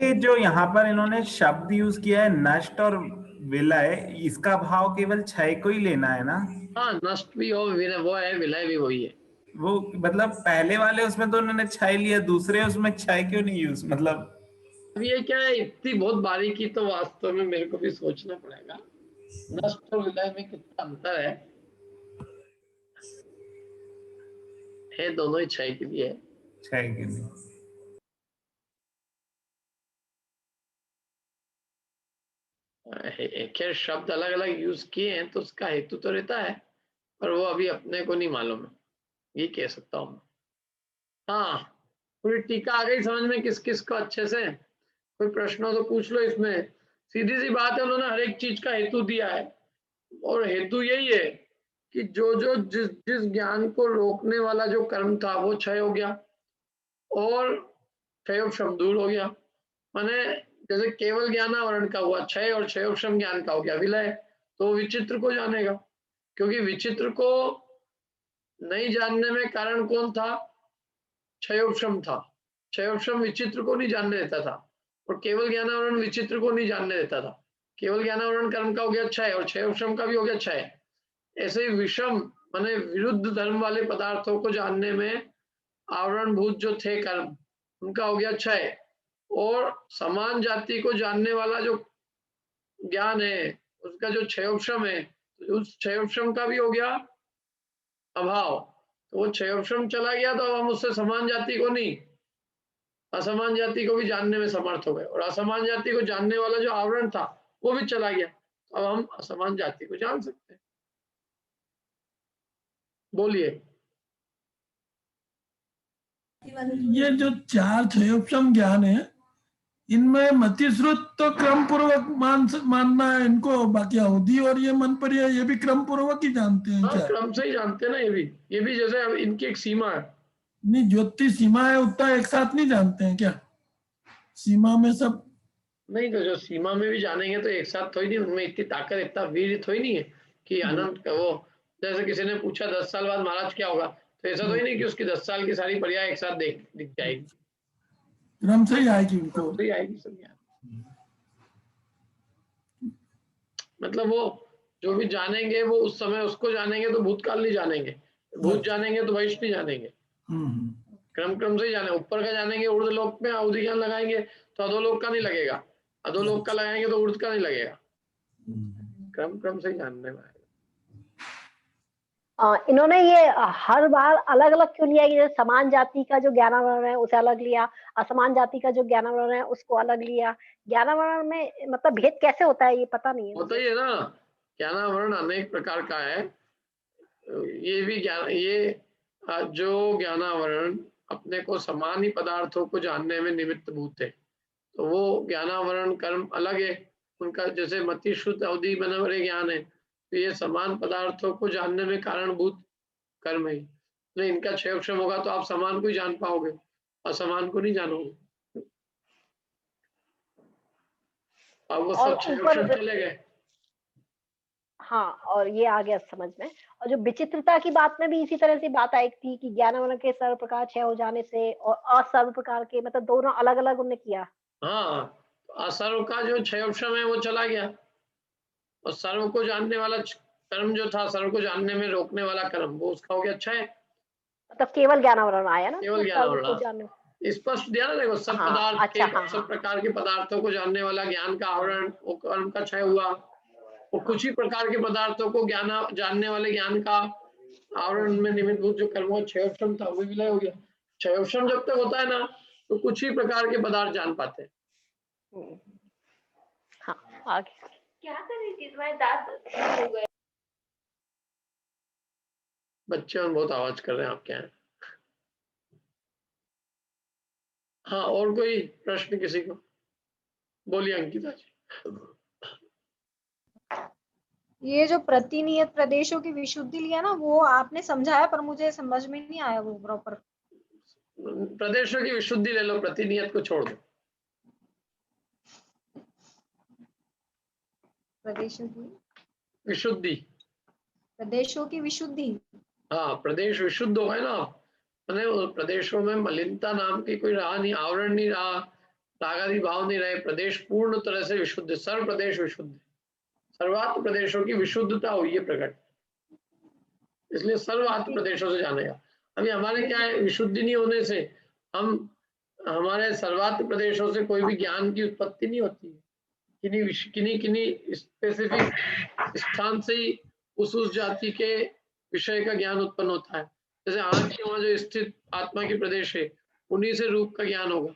ये जो यहाँ पर इन्होंने शब्द यूज किया है नष्ट और विलय, इसका भाव केवल क्षय को ही लेना है ना? हाँ, नष्ट भी हो, वो है, विलय भी वही है। वो मतलब पहले वाले उसमें तो उन्होंने क्षय लिया, दूसरे उसमें क्षय क्यों नहीं यूज? मतलब अब ये क्या है, इतनी बहुत बारीकी तो वास्तव में मेरे को भी सोचना पड़ेगा। नष्ट और विलय में कितना अंतर है दोनों ही क्षय के लिए, क्षय के लिए। खैर शब्द अलग अलग यूज किए हैं तो उसका हेतु तो रहता है, पर वो अभी अपने को नहीं मालूम है, ये कह सकता हूँ। हाँ, पूरी टीका आ गई समझ में किस किस को अच्छे से? कोई प्रश्न हो तो पूछ लो। इसमें सीधी सी बात है, उन्होंने हर एक चीज का हेतु दिया है, और हेतु यही है कि जो जिस ज्ञान को रोकने वाला जो कर्म था वो क्षय हो गया, और क्षयोपशम दूर हो गया। माने जैसे केवल ज्ञानावरण का हुआ क्षय, और क्षयोपशम ज्ञान का हो गया विलय, तो विचित्र को जानेगा, क्योंकि विचित्र को नहीं जानने में कारण कौन था? क्षयोपशम था। क्षयोपशम विचित्र को नहीं जानने देता था, और केवल ज्ञानावरण विचित्र को नहीं जानने देता था। केवल ज्ञानावरण कर्म का हो गया क्षय, और क्षयोपशम का भी हो गया क्षय। ऐसे ही विषम माने विरुद्ध धर्म वाले पदार्थों को जानने में आवरण भूत जो थे कर्म, उनका हो गया क्षय, और समान जाति को जानने वाला जो ज्ञान है उसका जो क्षयोपशम है, तो उस क्षयोपशम का भी हो गया अभाव। तो वो क्षयोपशम चला गया तो अब हम उससे समान जाति को नहीं, असमान जाति को भी जानने में समर्थ हो गए, और असमान जाति को जानने वाला जो आवरण था वो भी चला गया। अब हम असमान जाति को जान सकते हैं। बोलिए। ये जो चार क्षयोपम ज्ञान है, इनमें मतिश्रुत तो क्रम पूर्वक मानना है इनको, बाकी अवधि और ये मन पर ये भी क्रम पूर्वक ही जानते हैं हाँ, क्या? क्रम से ही जानते हैं ना। ये भी जैसे अब इनकी एक सीमा है। नहीं, ज्योति सीमा है उतना एक साथ नहीं जानते हैं क्या? सीमा में सब नहीं, तो जो सीमा में भी जानेंगे तो एक साथ थोड़ी नहीं, उनमें इतनी ताकत, इतना वीर थोड़ी नहीं है कि अनंत वो, जैसे किसी ने पूछा 10 साल बाद महाराज क्या होगा, तो ऐसा तो ही नहीं कि उसकी 10 साल की सारी पर्याय एक साथ दिख जाएगी। क्रम से ही आएगी उनको। क्रम से ही आएगी सब ज्ञान। मतलब वो जो भी जानेंगे वो उस समय उसको जानेंगे, तो भूतकाल नहीं जानेंगे, भूत जानेंगे तो भविष्य नहीं जानेंगे। क्रम से ही जाने। ऊपर का जानेंगे ऊर्ध्व लोक में अवधि ज्ञान लगाएंगे तो अधोलोक का नहीं लगेगा, अधोलोक का लगाएंगे तो ऊर्ध्व का नहीं लगेगा। क्रम से ही जानने में आएगा। इन्होंने ये हर बार अलग अलग क्यों लिया? ये समान जाति का जो ज्ञानावरण है उसे अलग लिया, असमान जाति का जो ज्ञानावरण है उसको अलग लिया। ज्ञानावरण में मतलब भेद कैसे होता है ये पता नहीं है। होता ही है ना, ज्ञानावरण अनेक प्रकार का है। ये भी ज्ञान, ये जो ज्ञानावरण अपने को समान ही पदार्थों को जानने में निमित्त भूत है, तो वो ज्ञानावरण कर्म अलग है उनका। जैसे मति शुद्ध अवधि मनवरे ज्ञान है, तो ये समान पदार्थों को जानने में कारणभूत कर्म है। तो इनका क्षयोक्षम होगा तो आप समान को ही जान पाओगे, असमान को नहीं जानोगे। अब वो सब क्षयोक्षम चले गए। हाँ, और ये आ गया समझ में। और जो विचित्रता की बात में भी इसी तरह से बात आई थी कि ज्ञानावरण के सर्व प्रकार क्षय हो जाने से और असर्व प्रकार के, मतलब दोनों अलग अलग उन्होंने किया। हाँ, असर्व का जो क्षयोक्षम है वो चला गया, और सर्व को जानने वाला कर्म जो था, सर्व को जानने में रोकने वाला कर्म, वो उसका हो गया क्षय। मतलब केवल ज्ञानावरण आया ना, केवल ज्ञानावरण स्पष्ट दिया ना। देखो, सब पदार्थ अच्छा, के सब प्रकार के पदार्थों को जानने वाला ज्ञान का आवरण, वो कर्म का क्षय हुआ। वो कुछ ही प्रकार के पदार्थों को जानने वाले ज्ञान का आवरण में निमित्तभूत जो कर्म क्षयोक्षम था वो विलय हो गया। क्षयोक्षम जब तक होता है ना, तो कुछ ही प्रकार के पदार्थ जान पाते हैं। हाँ, आगे क्या कर रही थी? तुम्हारे दांत हो गए। बच्चे हम बहुत आवाज कर रहे हैं, आप क्या है? हाँ, और कोई प्रश्न किसी को? बोलिए अंकिता जी। ये जो प्रतिनियत प्रदेशों की विशुद्धि लिया ना, वो आपने समझाया पर मुझे समझ में नहीं आया वो प्रॉपर। प्रदेशों की विशुद्धि ले लो, प्रतिनियत को छोड़ दो। प्रदेशों की विशुद्धि, प्रदेशों की विशुद्धि। हाँ, प्रदेश विशुद्ध हो गए ना, मैंने प्रदेशों में मलिनता नाम की कोई रहा नहीं, आवरण नहीं रहा, रागादि भाव नहीं रहे, प्रदेश पूर्ण तरह से विशुद्ध, सर्व प्रदेश विशुद्ध, सर्वात्म प्रदेशों की विशुद्धता हुई है प्रकट, इसलिए सर्वात्म प्रदेशों से जानेगा। अभी हमारे क्या है, विशुद्धि नहीं होने से हम, हमारे सर्वात्म प्रदेशों से कोई भी ज्ञान की उत्पत्ति नहीं होती है। किन्हीं स्पेसिफिक स्थान से ही उस जाति के विषय का ज्ञान उत्पन्न होता है। जैसे आंख के वहां जो स्थित आत्मा की प्रदेश है, उन्हीं से रूप का ज्ञान होगा,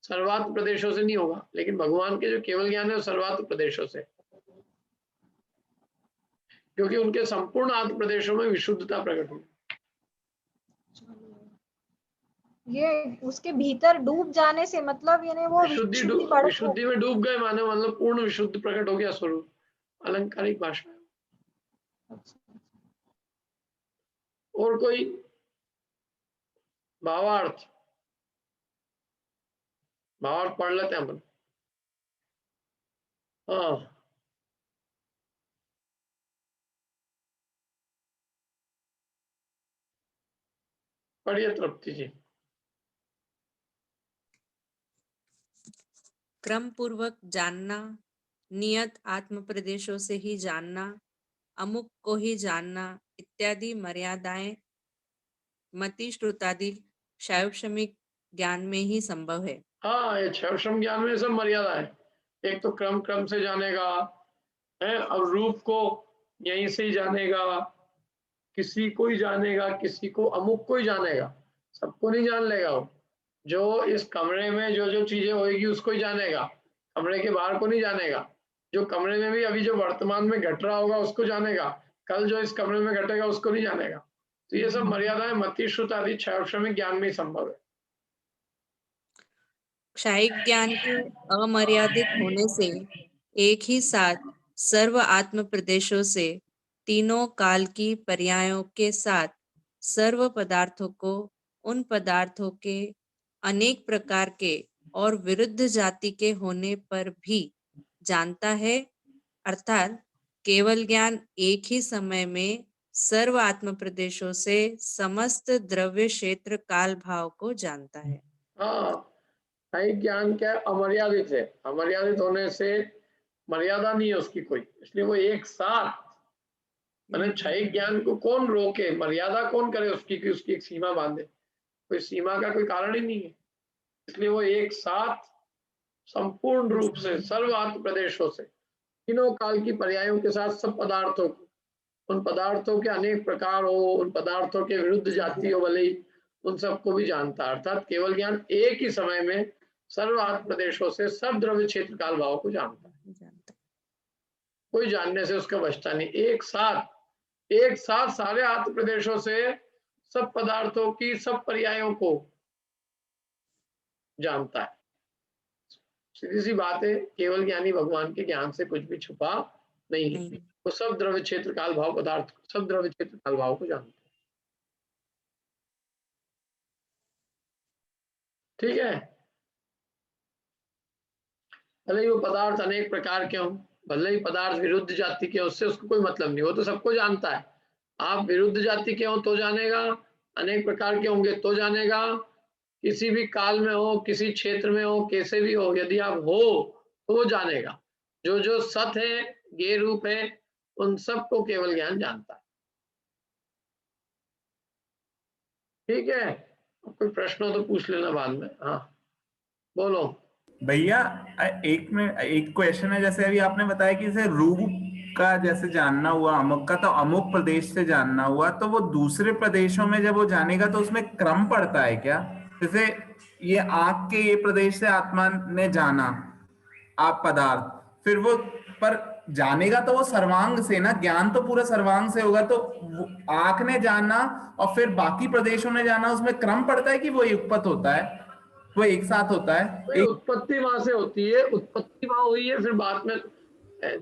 सर्वात्म प्रदेशों से नहीं होगा। लेकिन भगवान के जो केवल ज्ञान है वो सर्वात्म प्रदेशों से, क्योंकि उनके संपूर्ण आत्म प्रदेशों में विशुद्धता प्रकट हुई। ये उसके भीतर डूब जाने से मतलब यानी वो विशुद्धि में डूब गए माने, मतलब पूर्ण विशुद्ध प्रकट हो गया स्वरूप, अलंकारिक भाषा। और कोई भावार्थ पढ़ लेते हैं अपन। हाँ, पढ़िए तृप्ति जी। क्रम पूर्वक जानना, नियत आत्म प्रदेशों से ही जानना, अमुक को ही जानना इत्यादि मर्यादाएं मति श्रुतादि क्षयोक्षमिक ज्ञान में ही संभव है। हाँ, ये क्षयोक्षम ज्ञान में सब मर्यादा है। एक तो क्रम से जानेगा है, अब रूप को यहीं से ही जानेगा, किसी को ही जानेगा, किसी को अमुक को ही जानेगा, सबको नहीं जान लेगा वो। जो इस कमरे में जो चीजें होगी उसको ही जानेगा, कमरे के बाहर को नहीं जानेगा। जो कमरे में भी अभी जो वर्तमान में घट रहा होगा उसको जानेगा, कल जो इस कमरे में घटेगा उसको नहीं जानेगा। तो ये सब मर्यादाएं मति श्रुत आदि क्षयक्षमिक ज्ञान में ही संभव है। क्षयिक ज्ञान के अमर्यादित होने से एक ही साथ सर्व आत्म प्रदेशों से तीनों काल की पर्यायों के साथ सर्व पदार्थों को उन पदार्थों के अनेक प्रकार के और विरुद्ध जाति के होने पर भी जानता है, अर्थात केवल ज्ञान एक ही समय में सर्व आत्म प्रदेशों से समस्त द्रव्य क्षेत्र काल भाव को जानता है। हाँ, क्षयिक ज्ञान क्या है? अमर्यादित है। अमर्यादित होने से मर्यादा नहीं है उसकी कोई, इसलिए वो एक साथ, मैंने क्षयिक ज्ञान को कौन रोके, मर्यादा कौन करे उसकी कि उसकी एक सीमा बांधे, कोई सीमा का कोई कारण ही नहीं है। इसलिए वो एक साथ संपूर्ण रूप से सर्वात्म प्रदेशों से तीनों काल की पर्यायों के साथ सब पदार्थों को, उन पदार्थों के अनेक प्रकार हो, उन पदार्थों के विरुद्ध जाति हो भले ही, उन सबको भी जानता है। अर्थात केवल ज्ञान एक ही समय में सर्वात्म प्रदेशों से सब द्रव्य क्षेत्र काल भाव को जानता है, कोई जानने से उसका बचता नहीं। एक साथ सारे आत्म प्रदेशों से सब पदार्थों की सब पर्यायों को जानता है। सीधी सी बात है, केवल ज्ञानी भगवान के ज्ञान से कुछ भी छुपा नहीं है। वो सब द्रव्य क्षेत्र काल भाव पदार्थ, सब द्रव्य क्षेत्र काल भाव को जानता है। ठीक है, भले ही वो पदार्थ अनेक प्रकार के हों, भले ही पदार्थ विरुद्ध जाति के, उससे उसको कोई मतलब नहीं, वो तो सबको जानता है। आप विरुद्ध जाति के हो तो जानेगा, अनेक प्रकार के होंगे तो जानेगा, किसी भी काल में हो, किसी क्षेत्र में हो, कैसे भी हो, यदि आप हो तो वो जानेगा। जो जो सत है, ज्ञेय रूप है, उन सबको केवल ज्ञान जानता है। ठीक है, कोई प्रश्न हो तो पूछ लेना बाद में। हाँ बोलो भैया। एक क्वेश्चन है, जैसे अभी आपने बताया कि जैसे रूप का जैसे जानना हुआ अमुक का, तो अमुक प्रदेश से जानना हुआ, तो वो दूसरे प्रदेशों में जब वो जानेगा तो उसमें क्रम पड़ता है क्या? जैसे ये आंख के ये प्रदेश से आत्मा ने जाना आप पदार्थ, फिर वो पर जानेगा तो वो सर्वांग से ना, ज्ञान तो पूरा सर्वांग से होगा, तो आंख ने जाना और फिर बाकी प्रदेशों ने जाना, उसमें क्रम पड़ता है कि वो युगपत होता है, वो एक साथ होता है? उत्पत्ति वहां से होती है, उत्पत्ति वहां हुई है, फिर बाद में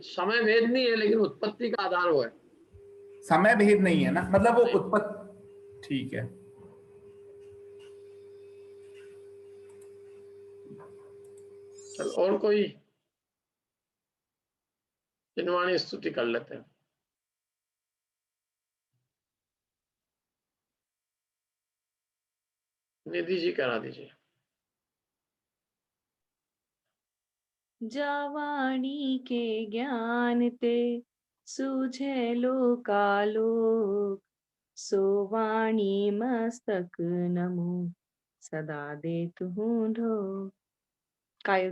समय भेद नहीं है, लेकिन उत्पत्ति का आधार वो है। समय भेद नहीं है ना, मतलब वो उत्पत्ति। ठीक है, चल और कोई चिन्हवाणी स्तुति कर लेते हैं। निधि जी करा दीजिए। जावाणी के ज्ञान ते सूझे लोकालोक, सोवाणी मस्तक नमो सदा देत हूँ ढो। काय